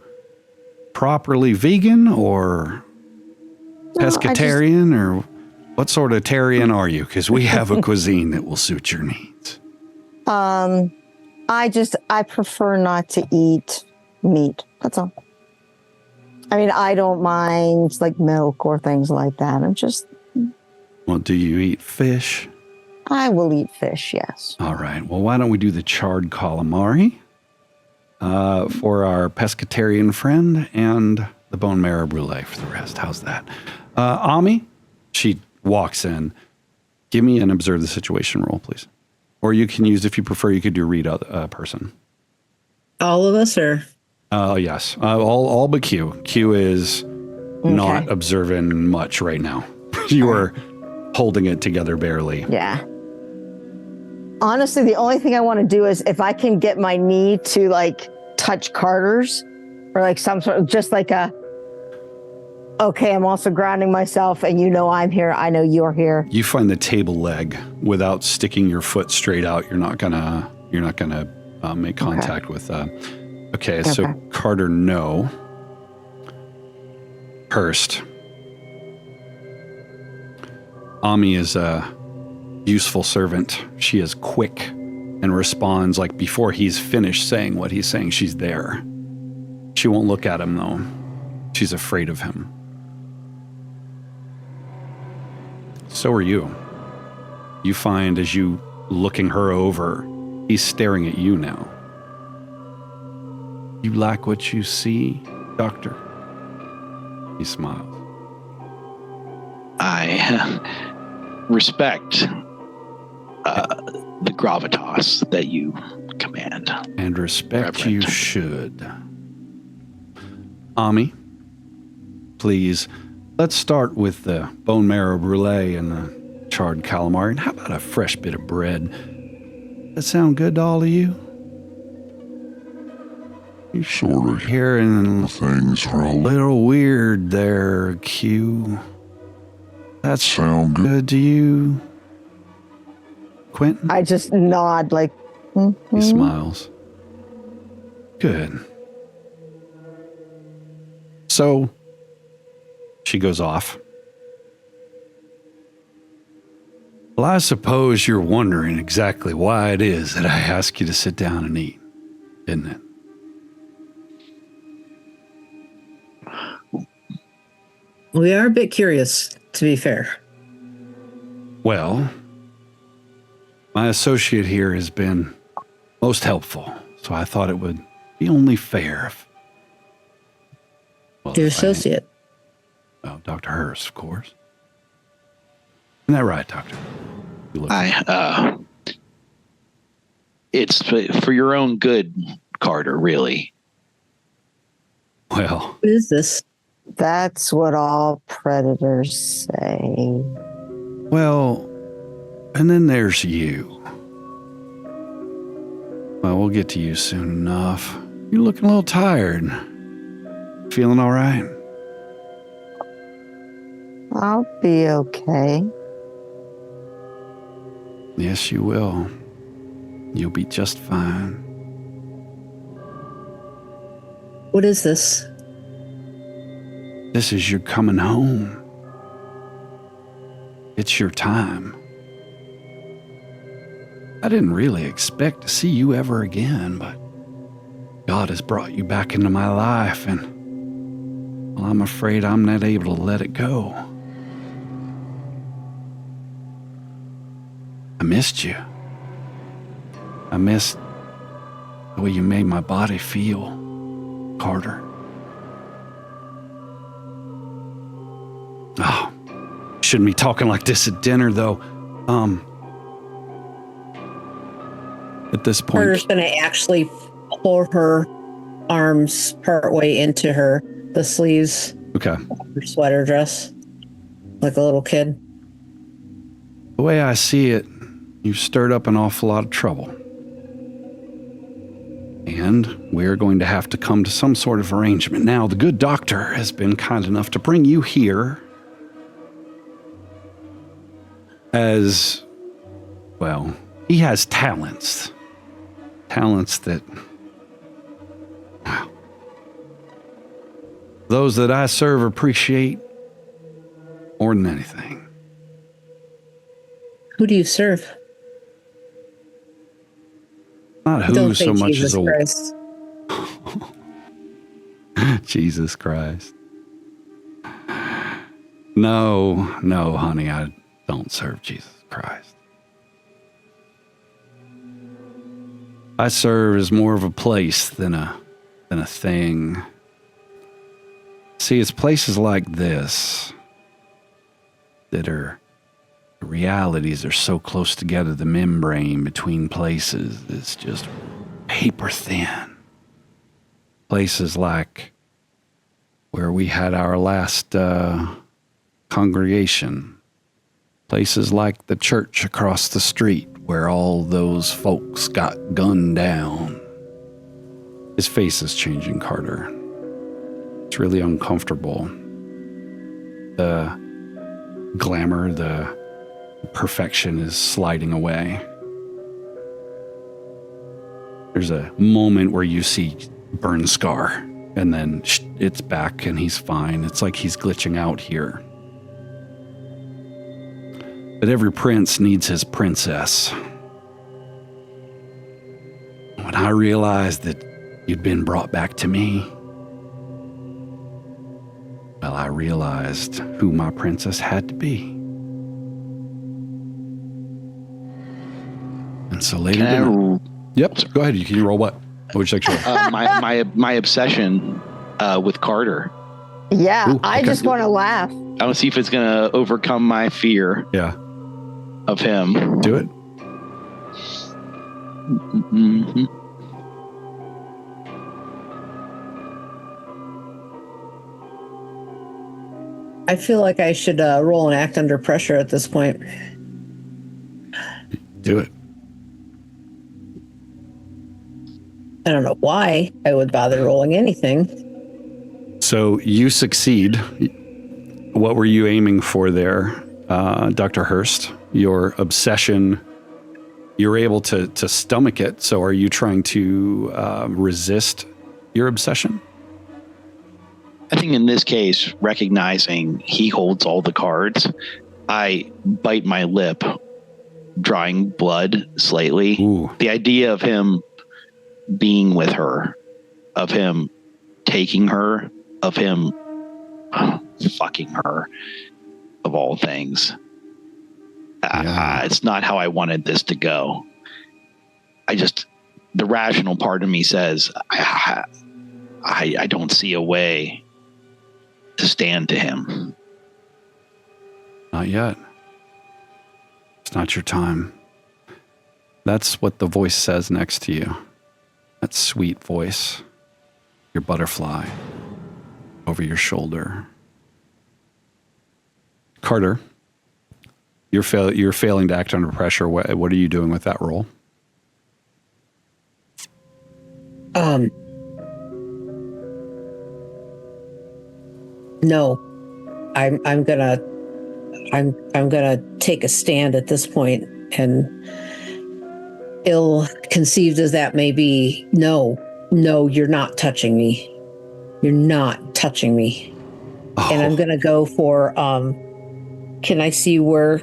properly vegan or pescatarian, or what sort of tarian are you? Because we have a cuisine that will suit your needs. I prefer not to eat meat. That's all. I mean, I don't mind like milk or things like that. Well, do you eat fish? I will eat fish, yes. All right. Well, why don't we do the charred calamari for our pescatarian friend, and the bone marrow brulee for the rest. How's that? Ami, she walks in. Give me an observe the situation roll, please. Or you can use, if you prefer, you could do read a person. All of us, or? Yes. All but Q. Q is not observing much right now. You are holding it together barely. Yeah. Honestly, the only thing I want to do is if I can get my knee to like touch Carter's, or like some sort of just like okay, I'm also grounding myself, and I'm here. I know you're here. You find the table leg without sticking your foot straight out. You're not gonna make contact with. Okay, so Carter, no. Hurst. Ami is a useful servant. She is quick and responds like before he's finished saying what he's saying. She's there. She won't look at him though. She's afraid of him. So are you. You find as you looking her over, he's staring at you now. You like what you see, Doctor? He smiles. I respect the gravitas that you command. And respect Reverend. you should. Ami, please, let's start with the bone marrow brulee and the charred calamari. And how about a fresh bit of bread? That sound good to all of you? You sort of Hearing things a little weird there, Q. That sound good. good to you, Quinton? I just nod like, He smiles. Good. So, she goes off. Well, I suppose you're wondering exactly why it is that I ask you to sit down and eat, isn't it? We are a bit curious, to be fair. Well, my associate here has been most helpful, so I thought it would be only fair if... Well, Your if associate. Dr. Hurst, of course. Isn't that right, Doctor? You look It's for your own good, Carter, really. well. What is this? that's what all predators say. Well, and then there's you. Well, we'll get to you soon enough. You're looking a little tired. Feeling all right? I'll be okay. Yes, you will. You'll be just fine. What is this? This is your coming home. It's your time. I didn't really expect to see you ever again, but God has brought you back into my life, and well, I'm afraid I'm not able to let it go. I missed you. I missed the way you made my body feel, Carter. Oh, shouldn't be talking like this at dinner, though. At this point, Carter's going to actually pull her arms partway into the sleeves okay. of her sweater dress, like a little kid. The way I see it, you've stirred up an awful lot of trouble. And we're going to have to come to some sort of arrangement. Now, the good doctor has been kind enough to bring you here as, well, he has talents. Talents that, wow, those that I serve appreciate more than anything. Who do you serve? Not who Don't so say much Jesus as a Christ. Jesus Christ. No, honey, I don't serve Jesus Christ. I serve as more of a place than a thing. See, it's places like this that are, the realities are so close together, the membrane between places is just paper thin. Places like where we had our last congregation. Places like the church across the street where all those folks got gunned down. His face is changing, Carter. It's really uncomfortable. The glamour, the perfection is sliding away. There's a moment where you see burn scar, and then it's back and he's fine. It's like he's glitching out here. But every prince needs his princess. When I realized that you'd been brought back to me, well, I realized who my princess had to be. And so later tonight, yep, go ahead. Can you roll what? What would you like to roll? My obsession with Carter. Yeah, Ooh, I okay. just want to laugh. I want to see if it's going to overcome my fear Yeah, of him. do it. Mm-hmm. I feel like I should roll and act under pressure at this point. Do it. I don't know why I would bother rolling anything. So you succeed. What were you aiming for there, Dr. Hurst? Your obsession, you're able to stomach it. So are you trying to resist your obsession? I think in this case, recognizing he holds all the cards, I bite my lip, drawing blood slightly. Ooh. The idea of him being with her, of him taking her, of him fucking her, of all things. It's not how I wanted this to go. The rational part of me says, I don't see a way to stand to him. Not yet. It's not your time. That's what the voice says next to you. That sweet voice. Your butterfly over your shoulder. Carter, you're failing to act under pressure. What are you doing with that roll? No, I'm gonna take a stand at this point, and ill-conceived as that may be, no, you're not touching me. You're not touching me. Oh. And I'm gonna go for, can I see where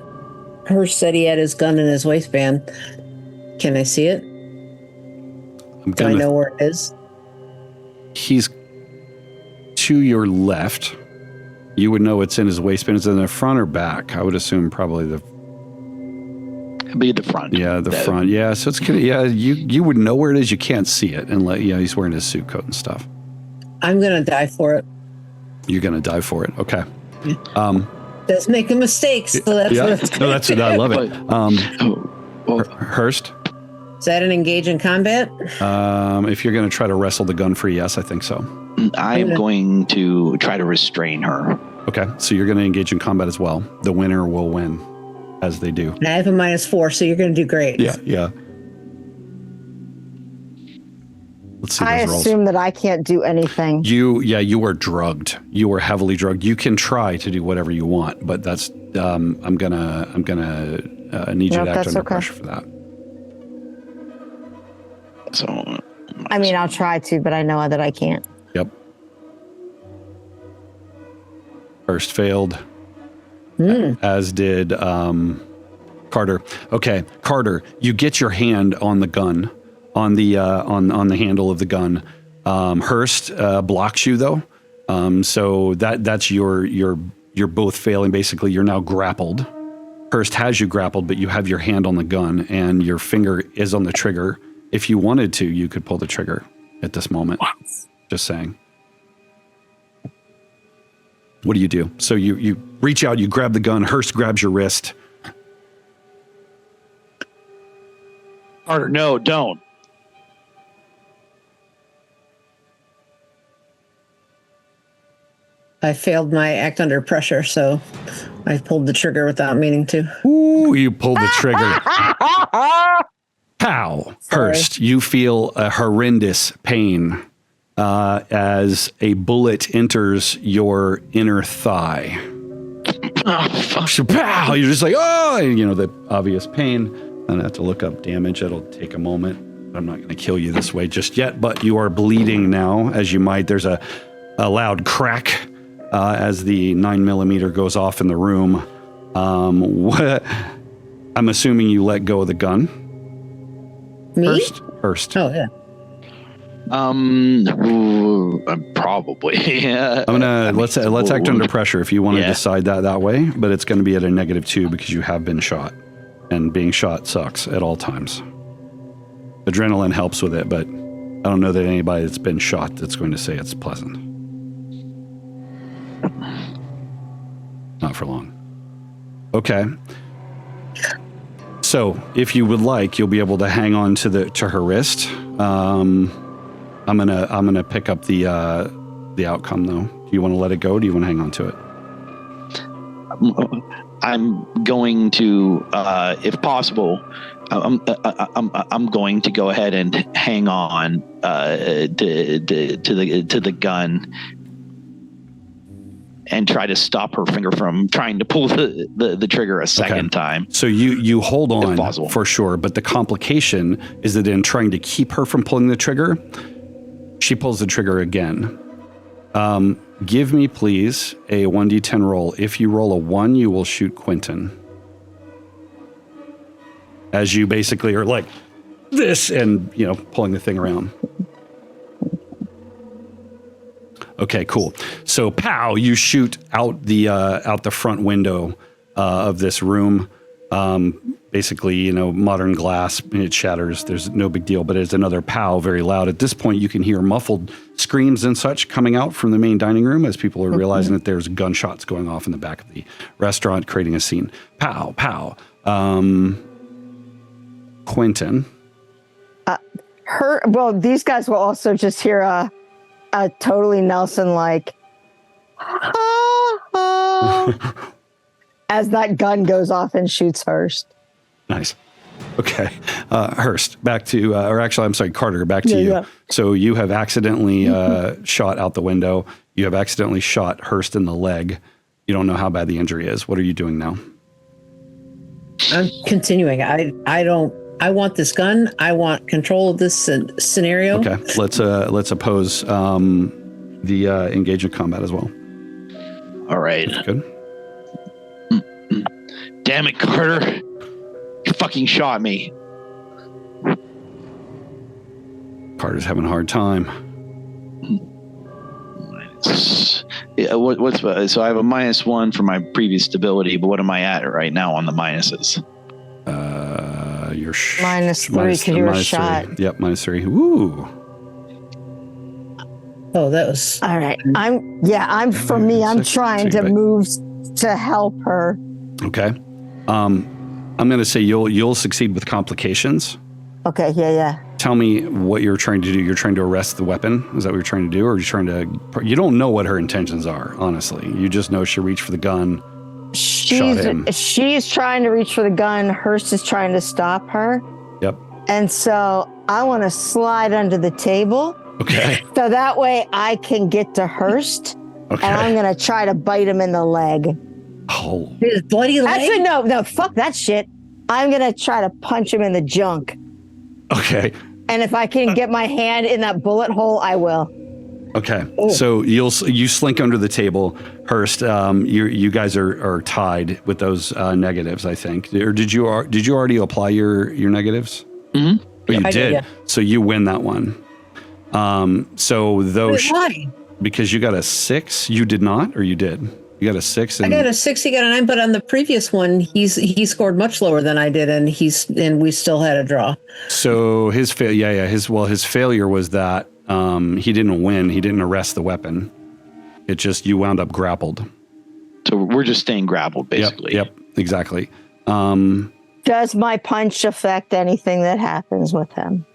Hurst said he had his gun in his waistband? Can I see it? Do I know where it is? He's to your left. You would know it's in his waistband. Is it in the front or back? I would assume probably It'd be the front. Yeah, the front. Yeah, so it's gonna. Yeah, you would know where it is. You can't see it, and he's wearing his suit coat and stuff. I'm gonna die for it. You're gonna die for it. Okay. Does make a mistake, so that's No, that's I love it. Hurst. Is that an engage in combat? If you're gonna try to wrestle the gun free, yes, I think so. I am going to try to restrain her. Okay, so you're gonna engage in combat as well. The winner will win, as they do. And I have a -4, so you're gonna do great. Yeah. Let's see. I assume that I can't do anything. You are drugged. You are heavily drugged. You can try to do whatever you want, but that's I'm gonna need you to act under pressure for that. So, I mean, I'll try to, but I know that I can't. Yep. First failed, as did Carter. Okay, Carter, you get your hand on the gun, on the handle of the gun. Hurst blocks you though, so that's you're both failing. Basically, you're now grappled. Hurst has you grappled, but you have your hand on the gun and your finger is on the trigger. If you wanted to, you could pull the trigger at this moment. Wow. Just saying. What do you do? So you reach out, you grab the gun. Hurst grabs your wrist. Carter, no, don't. I failed my act under pressure, so I pulled the trigger without meaning to. Ooh, you pulled the trigger. Pow! Hurst, you feel a horrendous pain as a bullet enters your inner thigh. Oh, fuck. So, pow! You're just like, oh! And, the obvious pain. And I have to look up damage. It'll take a moment. I'm not going to kill you this way just yet, but you are bleeding now, as you might. There's a loud crack as the 9mm goes off in the room. I'm assuming you let go of the gun. Me? Hurst. Oh, yeah. Probably. Yeah. I'm gonna let's act under pressure if you want to decide that way, but it's going to be at a -2 because you have been shot, and being shot sucks at all times. Adrenaline helps with it, but I don't know that anybody that's been shot that's going to say it's pleasant. Not for long. Okay. So, if you would like, you'll be able to hang on to her wrist. I'm gonna pick up the outcome though. Do you want to let it go? Or do you want to hang on to it? I'm going to, if possible, I'm going to go ahead and hang on to the gun and try to stop her finger from trying to pull the trigger a second time. So you hold on for sure, but the complication is that in trying to keep her from pulling the trigger, she pulls the trigger again. Give me, please, a 1d10 roll. If you roll a 1, you will shoot Quinton. As you basically are like this and, pulling the thing around. Okay, cool. So, pow! You shoot out the front window of this room. Basically, modern glass, and it shatters. There's no big deal, but it's another pow, very loud. At this point, you can hear muffled screams and such coming out from the main dining room as people are realizing that there's gunshots going off in the back of the restaurant, creating a scene. Pow, pow. Quinton. These guys will also just hear a totally Nelson-like as that gun goes off and shoots Hurst. Nice. Okay. Hurst, back to, Carter, back to you. Yeah. So you have accidentally shot out the window. You have accidentally shot Hurst in the leg. You don't know how bad the injury is. What are you doing now? I'm continuing. I want this gun. I want control of this scenario. Okay, let's oppose the engage in combat as well. All right. That's good. Damn it, Carter! You fucking shot me. Carter's having a hard time. So I have a -1 for my previous stability, but what am I at right now on the minuses? You're -3 because you were shot. Yep, -3. Woo. Oh, that was All right. I'm trying to move to help her. Okay. I'm going to say you'll succeed with complications. Okay, yeah. Tell me what you're trying to do. You're trying to arrest the weapon? Is that what you're trying to do? Or are you trying to... You don't know what her intentions are, honestly. You just know she reached for the gun, shot him. She's trying to reach for the gun. Hurst is trying to stop her. Yep. And so I want to slide under the table. Okay. So that way I can get to Hurst. Okay. And I'm going to try to bite him in the leg. Oh. his bloody leg. Actually, no, fuck that shit. I'm going to try to punch him in the junk. Okay. And if I can get my hand in that bullet hole, I will. Okay. So you slink under the table. Hurst, you guys are tied with those negatives, I think. Or did you already apply your negatives? Mm-hmm. Oh, you I did, yeah. So you win that one. So those... Why? Because you got a 6, you did not, or you did? You got a 6. I got a 6. He got a 9, but on the previous one, he scored much lower than I did, and we still had a draw. So his his failure was that he didn't win. He didn't arrest the weapon. It just you wound up grappled. So we're just staying grappled, basically. Yep, exactly. Does my punch affect anything that happens with him?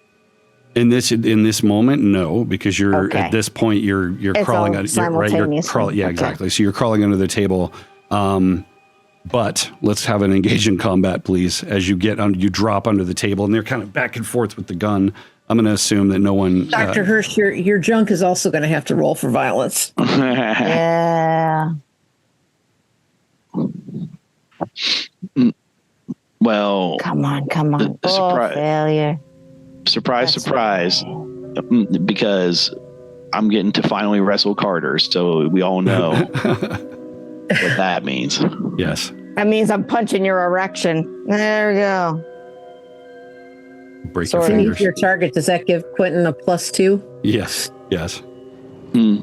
In this moment, no, because you're Okay. at this point you're It's crawling all you're simultaneous. crawling. Yeah, Okay. exactly. So you're crawling under the table. But let's have an engage in combat, please. As you you drop under the table, and they're kind of back and forth with the gun. I'm going to assume that no one. Dr. Hurst, your junk is also going to have to roll for violence. Yeah. Well, Come on. Failure. surprise. Because I'm getting to finally wrestle Carter, so we all know what that means. Yes. That means I'm punching your erection. There we go. Break Sorry. your To meet fingers. your target, does that give Quinton a +2? Yes. Hmm.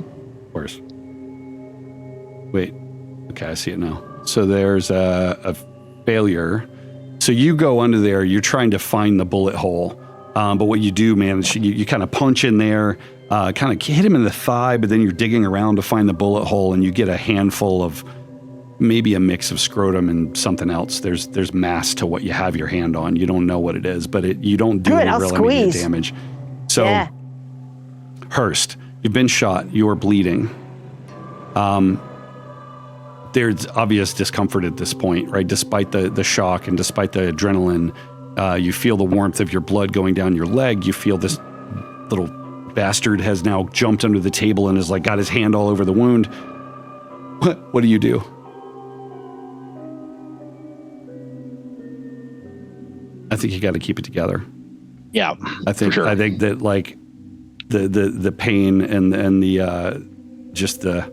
Of course. Wait. Okay, I see it now. So there's a failure. So you go under there. You're trying to find the bullet hole. But what you do, man, is you kind of punch in there, kind of hit him in the thigh, but then you're digging around to find the bullet hole, and you get a handful of maybe a mix of scrotum and something else. There's mass to what you have your hand on. You don't know what it is, but you don't do Good, any I'll real immediate squeeze. damage. So, Yeah. Hurst, you've been shot. You are bleeding. There's obvious discomfort at this point, right? Despite the shock and despite the adrenaline, you feel the warmth of your blood going down your leg. You feel this little bastard has now jumped under the table and has like got his hand all over the wound. What do you do? I think you got to keep it together. Yeah, I think for sure. I think that like the pain and the just the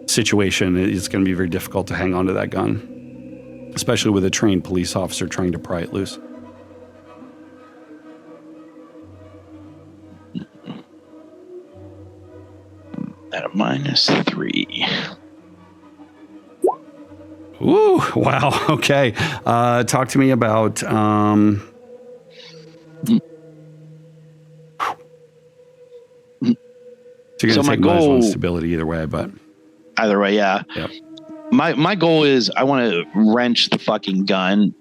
situation, it's going to be very difficult to hang on to that gun, especially with a trained police officer trying to pry it loose. At a -3. Ooh, wow. Okay. Talk to me about so you're So gonna my take -1 goal- stability either way, but Either way, yeah. Yep. My goal is I want to wrench the fucking gun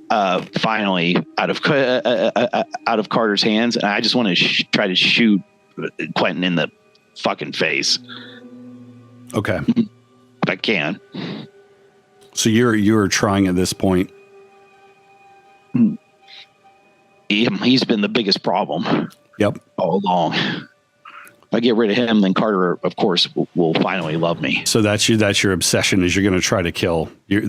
finally out of Carter's hands, and I just want to try to shoot Quinton in the fucking face okay. if I can. So you're trying at this point. He's been the biggest problem. Yep. all along. If I get rid of him, then Carter, of course, will finally love me. So that's your obsession is you're going to try to kill. You're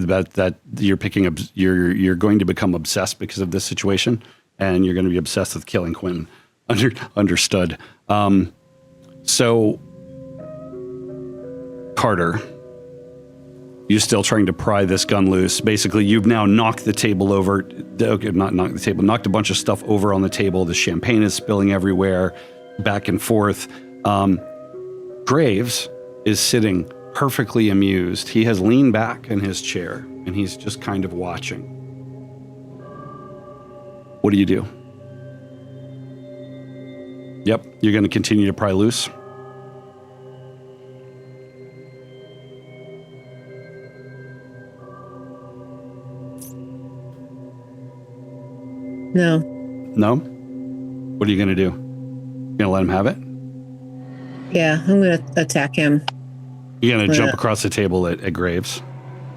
going to become obsessed because of this situation, and you're going to be obsessed with killing Quinton. Understood. So Carter, you're still trying to pry this gun loose. Basically, you've now knocked the table over. Okay, not knocked the table, knocked a bunch of stuff over on the table. The champagne is spilling everywhere, back and forth. Graves is sitting perfectly amused. He has leaned back in his chair, and he's just kind of watching. What do you do? Yep, you're going to continue to pry loose? No. No? What are you going to do? You going to let him have it? Yeah, I'm going to attack him. You're going to jump across the table at Graves?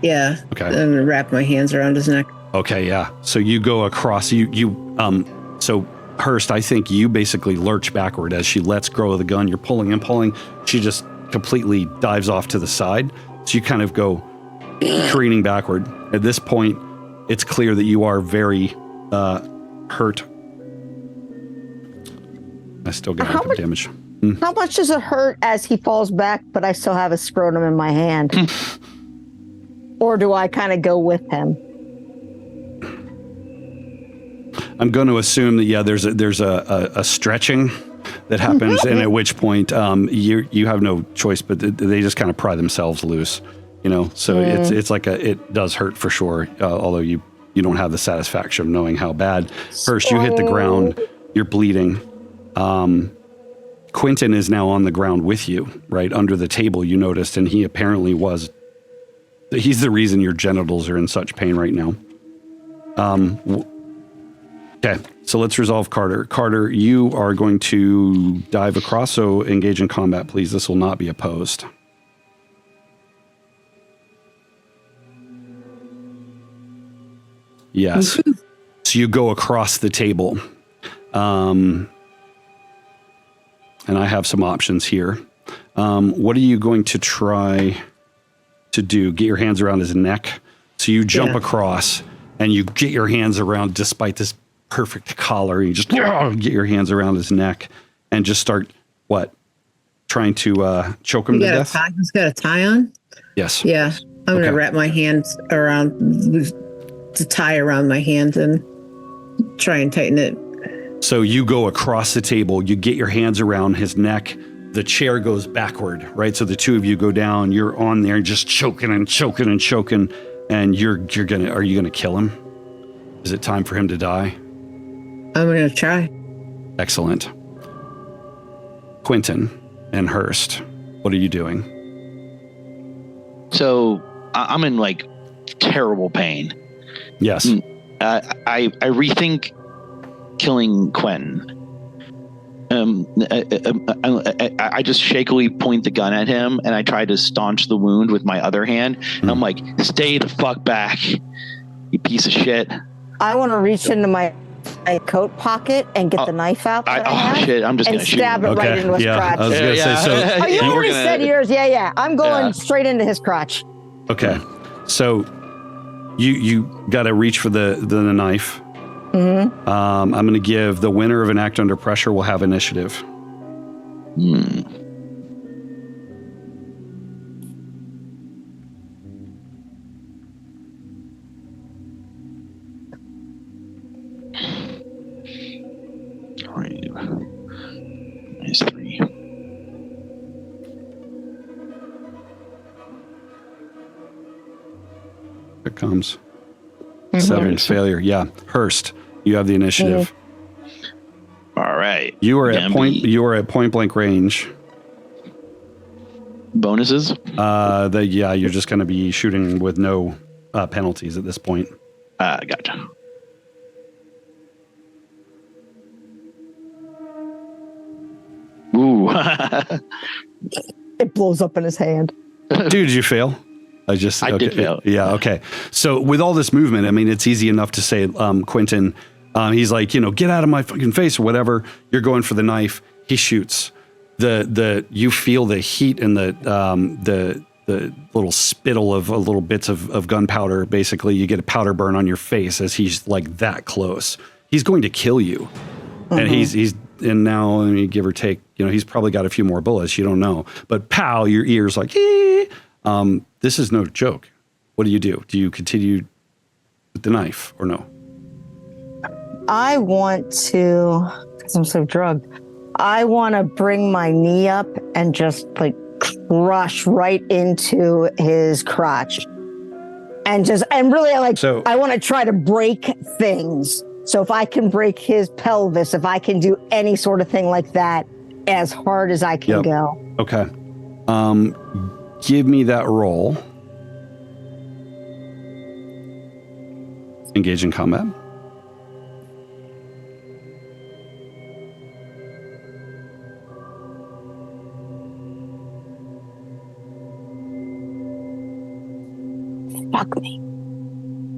Yeah. Okay. I'm going to wrap my hands around his neck. Okay, yeah. So you go across, so Hurst, I think you basically lurch backward as she lets go of the gun. You're pulling and pulling. She just completely dives off to the side. So you kind of go careening backward. At this point, it's clear that you are very hurt. I still got half damage. How much does it hurt as he falls back, but I still have a scrotum in my hand? Or do I kind of go with him? I'm going to assume that, yeah, there's a stretching that happens, and at which point you have no choice, but they just kind of pry themselves loose, So it's like it does hurt for sure, although you don't have the satisfaction of knowing how bad. First, you hit the ground, you're bleeding. Quinton is now on the ground with you, right under the table. You noticed, and he apparently he's the reason your genitals are in such pain right now. Okay, so let's resolve Carter. Carter, you are going to dive across, so engage in combat, please. This will not be opposed. Yes. So you go across the table. And I have some options here. What are you going to try to do? Get your hands around his neck. So you jump across and you get your hands around, despite this perfect collar, you just get your hands around his neck and just start, trying to choke him to death? He's got a tie on? Yes. Yeah. I'm going to wrap my hands around the tie around my hand and try and tighten it. So you go across the table, you get your hands around his neck, the chair goes backward, right? So the two of you go down, you're on there just choking and choking and choking, and are you gonna kill him? Is it time for him to die? I'm gonna try. Excellent. Quinton and Hurst, what are you doing? So I'm in terrible pain. Yes. I rethink killing Quinton. I just shakily point the gun at him, and I try to staunch the wound with my other hand. And I'm like, "Stay the fuck back, you piece of shit!" I want to reach into my coat pocket and get the knife out. Shit! I'm just and gonna shoot stab him. it right into his crotch. I was gonna say so. Oh, you already said yours. Yeah. I'm going straight into his crotch. Okay, so you got to reach for the knife. Mm-hmm. I'm going to give the winner of an act under pressure will have initiative. Nice 3. Here it comes. 7 failure. Yeah, Hurst, you have the initiative. All right. You are at point blank range. Bonuses? You're just going to be shooting with no penalties at this point. Gotcha. Ooh. It blows up in his hand. Dude, did you fail? I did fail. Yeah, okay. So with all this movement, I mean, it's easy enough to say, Quinton, He's like, get out of my fucking face or whatever. You're going for the knife. He shoots. You feel the heat and the little spittle of little bits of gunpowder. Basically, you get a powder burn on your face as he's like that close. He's going to kill you. And and now, I mean, give or take, he's probably got a few more bullets. You don't know. But pow, your ear's like, this is no joke. What do? Do you continue with the knife or no? I want to, because I'm so drugged, I want to bring my knee up and just like crush right into his crotch. And really I want to try to break things. So if I can break his pelvis, if I can do any sort of thing like that, as hard as I can go. Okay. Give me that roll. Engage in combat. Fuck me.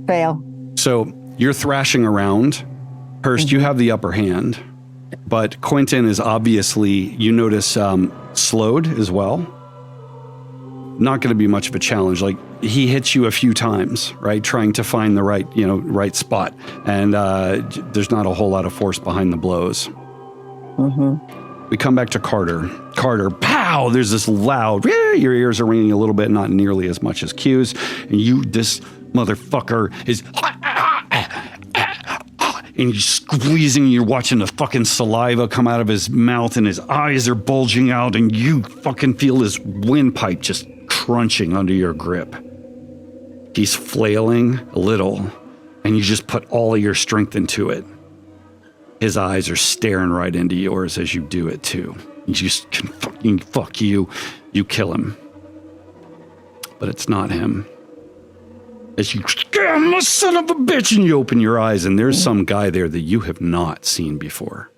Fail. So you're thrashing around. Hurst, you have the upper hand, but Quinton is obviously, you notice, slowed as well. Not going to be much of a challenge. Like, he hits you a few times, right? Trying to find the right spot. And there's not a whole lot of force behind the blows. We come back to Carter. Carter, pow! There's this loud, your ears are ringing a little bit, not nearly as much as Q's. And this motherfucker is, and you're squeezing, you're watching the fucking saliva come out of his mouth and his eyes are bulging out and you fucking feel his windpipe just crunching under your grip. He's flailing a little and you just put all of your strength into it. His eyes are staring right into yours as you do it too. You just can fucking fuck you. You kill him. But it's not him. As you, son of a bitch, and you open your eyes and there's some guy there that you have not seen before.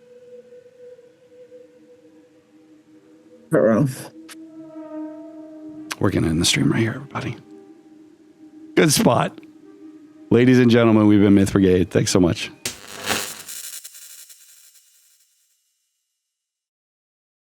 Uh-oh. We're going to end the stream right here, everybody. Good spot. Ladies and gentlemen, we've been Myth Brigade. Thanks so much.